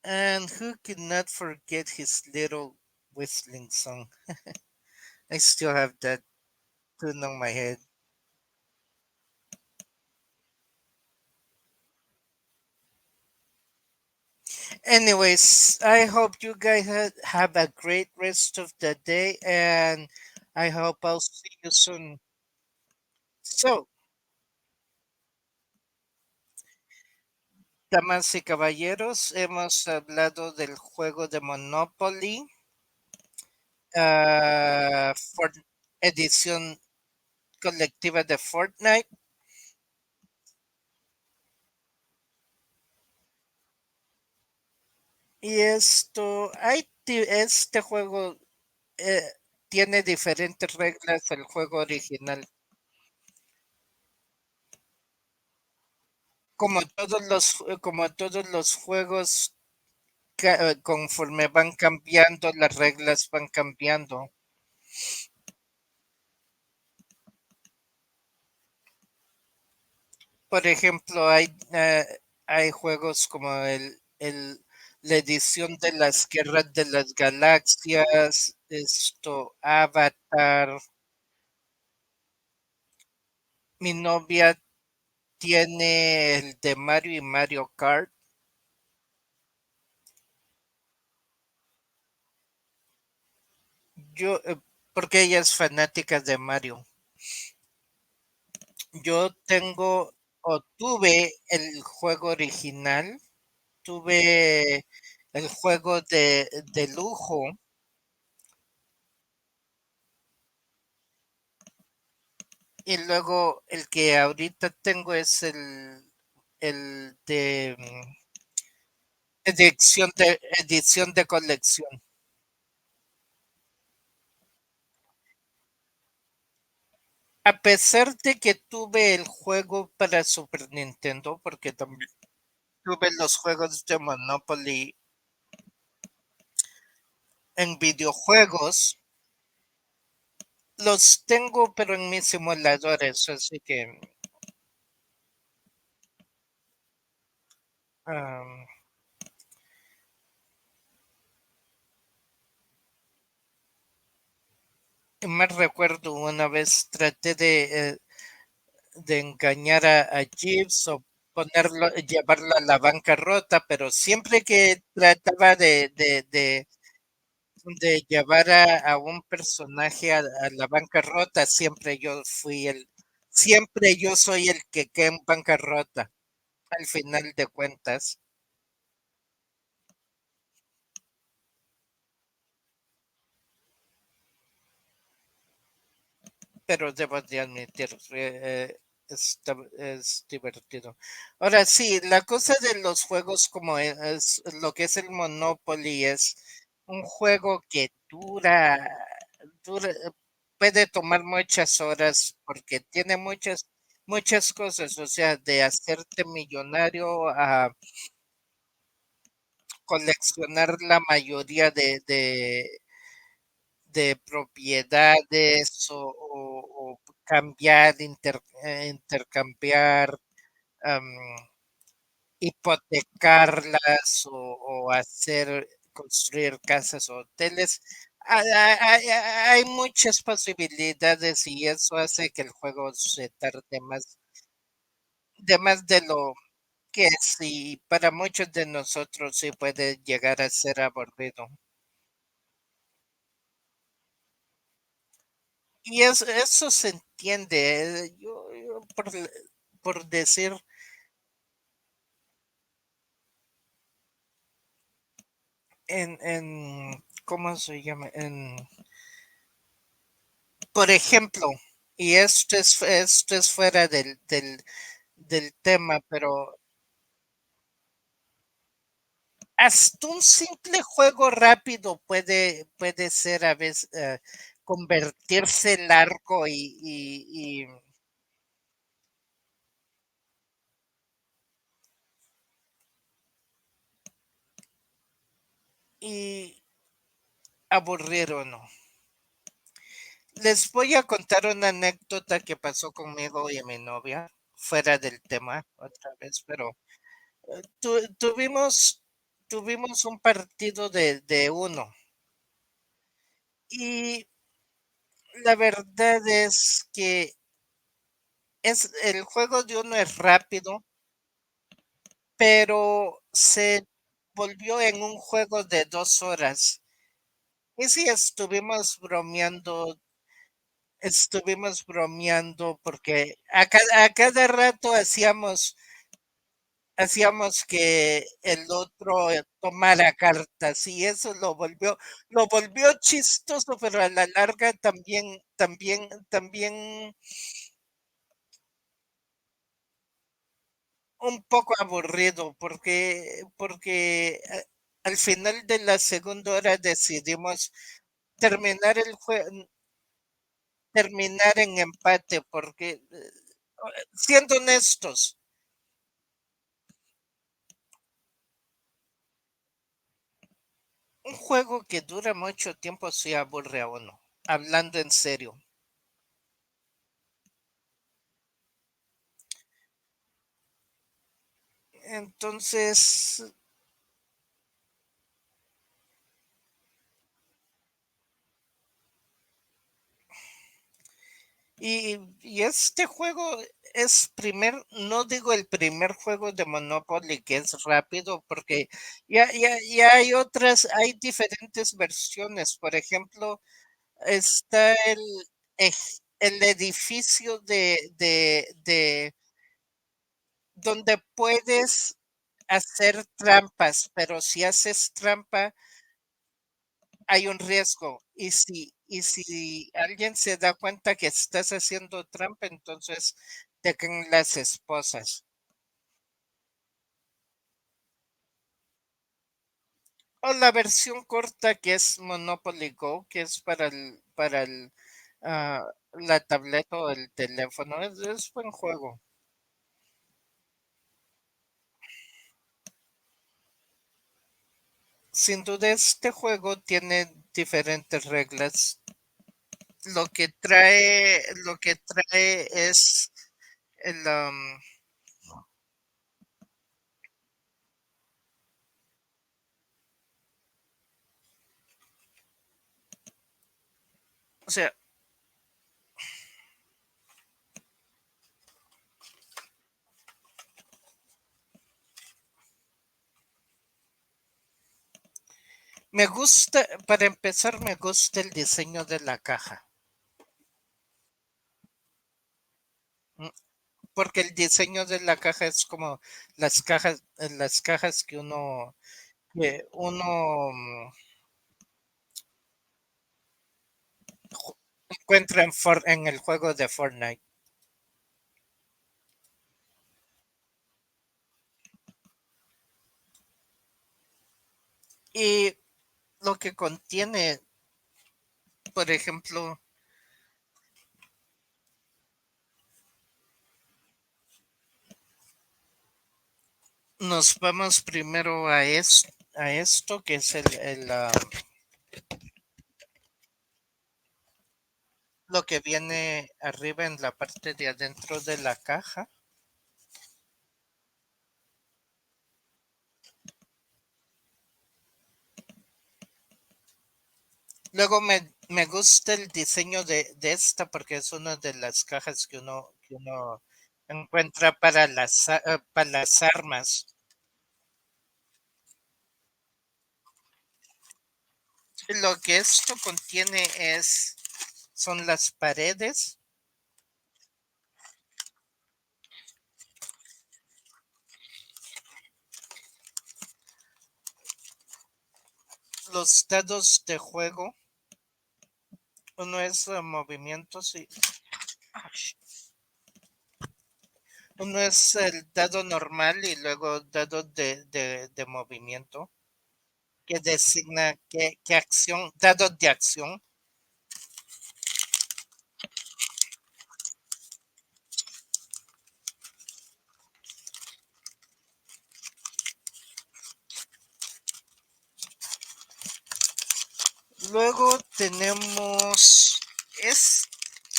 and who could not forget his little whistling song? I still have that tune on my head. Anyways, I hope you guys have a great rest of the day, and I hope I'll see you soon. So, damas y caballeros, hemos hablado del juego de Monopoly, for edición colectiva de Fortnite. Y este juego eh, tiene diferentes reglas al juego original. Como todos los juegos, conforme van cambiando, las reglas van cambiando. Por ejemplo, hay juegos como la edición de las Guerras de las Galaxias, Avatar. Mi novia tiene el de Mario y Mario Kart. Porque ella es fanática de Mario. Yo tuve el juego original, tuve el juego de lujo, y luego el que ahorita tengo es el de edición de colección. A pesar de que tuve el juego para Super Nintendo, porque también tuve los juegos de Monopoly en videojuegos, los tengo pero en mis simuladores, así que am, me recuerdo una vez traté de engañar a Jeeves o llevarlo a la bancarrota, pero siempre que trataba de llevar a un personaje a la bancarrota, siempre yo soy el que queda en bancarrota al final de cuentas. Pero debo de admitir, es divertido. Ahora sí, la cosa de los juegos como lo que es el Monopoly es un juego que dura, puede tomar muchas horas porque tiene muchas cosas, o sea, de hacerte millonario a coleccionar la mayoría de propiedades o cambiar, intercambiar, am, hipotecarlas o construir casas o hoteles. Hay muchas posibilidades y eso hace que el juego se tarde más de lo que sí, para muchos de nosotros sí puede llegar a ser aburrido. Y eso se entiende. Yo por decir, ¿cómo se llama? Por ejemplo, y esto es fuera del tema, pero hasta un simple juego rápido puede ser a veces, convertirse largo y aburrir o no. Les voy a contar una anécdota que pasó conmigo y mi novia, fuera del tema otra vez, pero tuvimos un partido de uno y La verdad es que el juego de uno es rápido, pero se volvió en un juego de 2 horas. Y sí, estuvimos bromeando porque a cada rato hacíamos que el otro tomara cartas y eso lo volvió chistoso, pero a la larga también un poco aburrido porque al final de la segunda hora decidimos terminar terminar en empate porque siendo honestos, un juego que dura mucho tiempo sí aburre a uno, hablando en serio. Entonces, y este juego no digo el primer juego de Monopoly que es rápido, porque ya hay hay diferentes versiones. Por ejemplo, está el edificio donde puedes hacer trampas, pero si haces trampa hay un riesgo. Y si alguien se da cuenta que estás haciendo trampa, entonces te caen las esposas. O la versión corta que es Monopoly Go, que es ah, la tableta o el teléfono. Es buen juego. Sin duda, este juego tiene diferentes reglas. Lo que trae es el, o sea, para empezar, me gusta el diseño de la caja, mm, porque el diseño de la caja es como las cajas que uno encuentra en el juego de Fortnite. Y lo que contiene, por ejemplo, nos vamos primero a esto, que es lo que viene arriba en la parte de adentro de la caja. Luego me gusta el diseño de esta porque es una de las cajas que uno encuentra para para las armas. Lo que esto contiene son las paredes, los dados de juego. Uno es movimientos y uno es el dado normal y luego dado de movimiento que designa qué acción, dado de acción. Luego tenemos es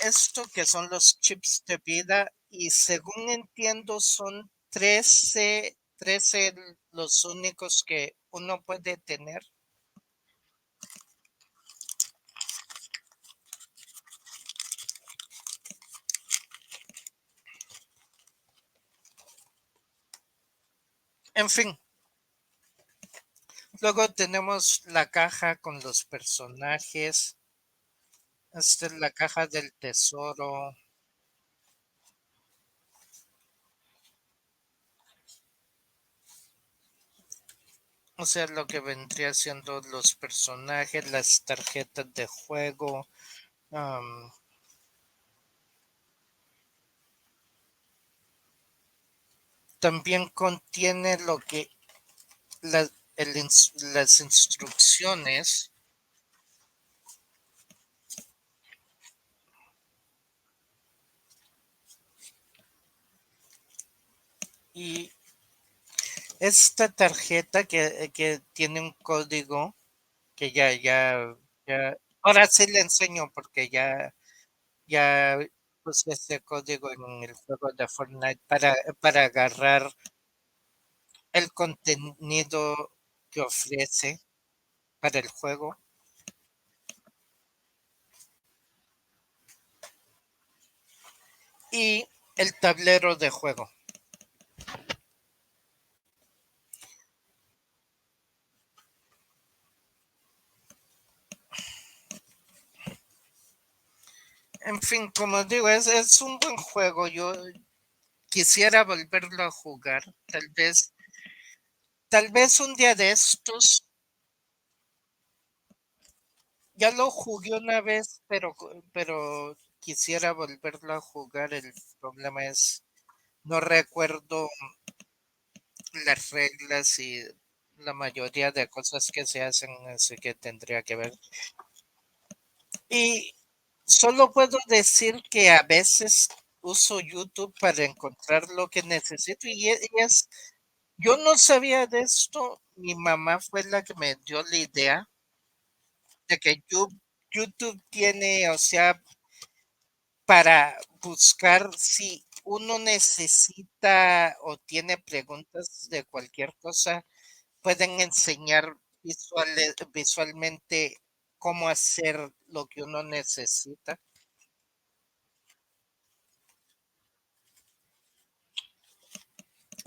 esto que son los chips de vida y según entiendo son 13 los únicos que uno puede tener. En fin, luego tenemos la caja con los personajes. Esta es la caja del tesoro. O sea, lo que vendría siendo los personajes, las tarjetas de juego. am, También contiene lo que la- las instrucciones y esta tarjeta que tiene un código que ya, ahora sí le enseño porque ya puse ese código en el juego de Fortnite para agarrar el contenido que ofrece para el juego y el tablero de juego. En fin, como digo, es un buen juego. Yo quisiera volverlo a jugar. Tal vez un día de estos. Ya lo jugué una vez, pero quisiera volverlo a jugar. El problema es, no recuerdo las reglas y la mayoría de cosas que se hacen, así que tendría que ver. Y solo puedo decir que a veces uso YouTube para encontrar lo que necesito yo no sabía de esto, mi mamá fue la que me dio la idea de que YouTube tiene, o sea, para buscar si uno necesita o tiene preguntas de cualquier cosa, pueden enseñar visualmente cómo hacer lo que uno necesita.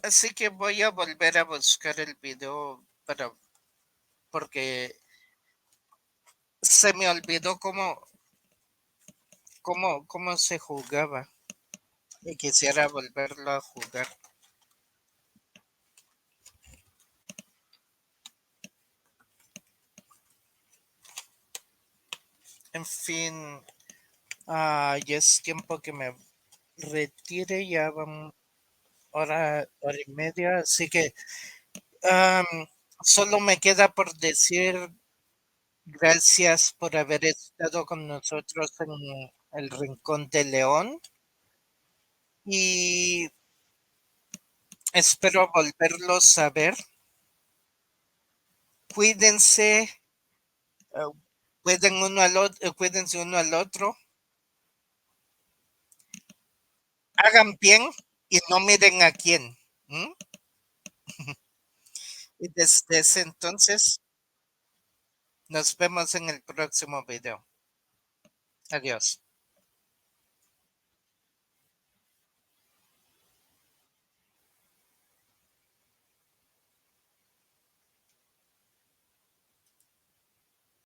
Así que voy a volver a buscar el video porque se me olvidó cómo se jugaba y quisiera volverlo a jugar. En fin, ya es tiempo que me retire, ya vamos hora y media, así que am, solo me queda por decir gracias por haber estado con nosotros en el Rincón de León y espero volverlos a ver. Cuídense, eh, cuídense uno al otro, hagan bien y no miren a quién. ¿M? Y desde ese entonces nos vemos en el próximo video. Adiós.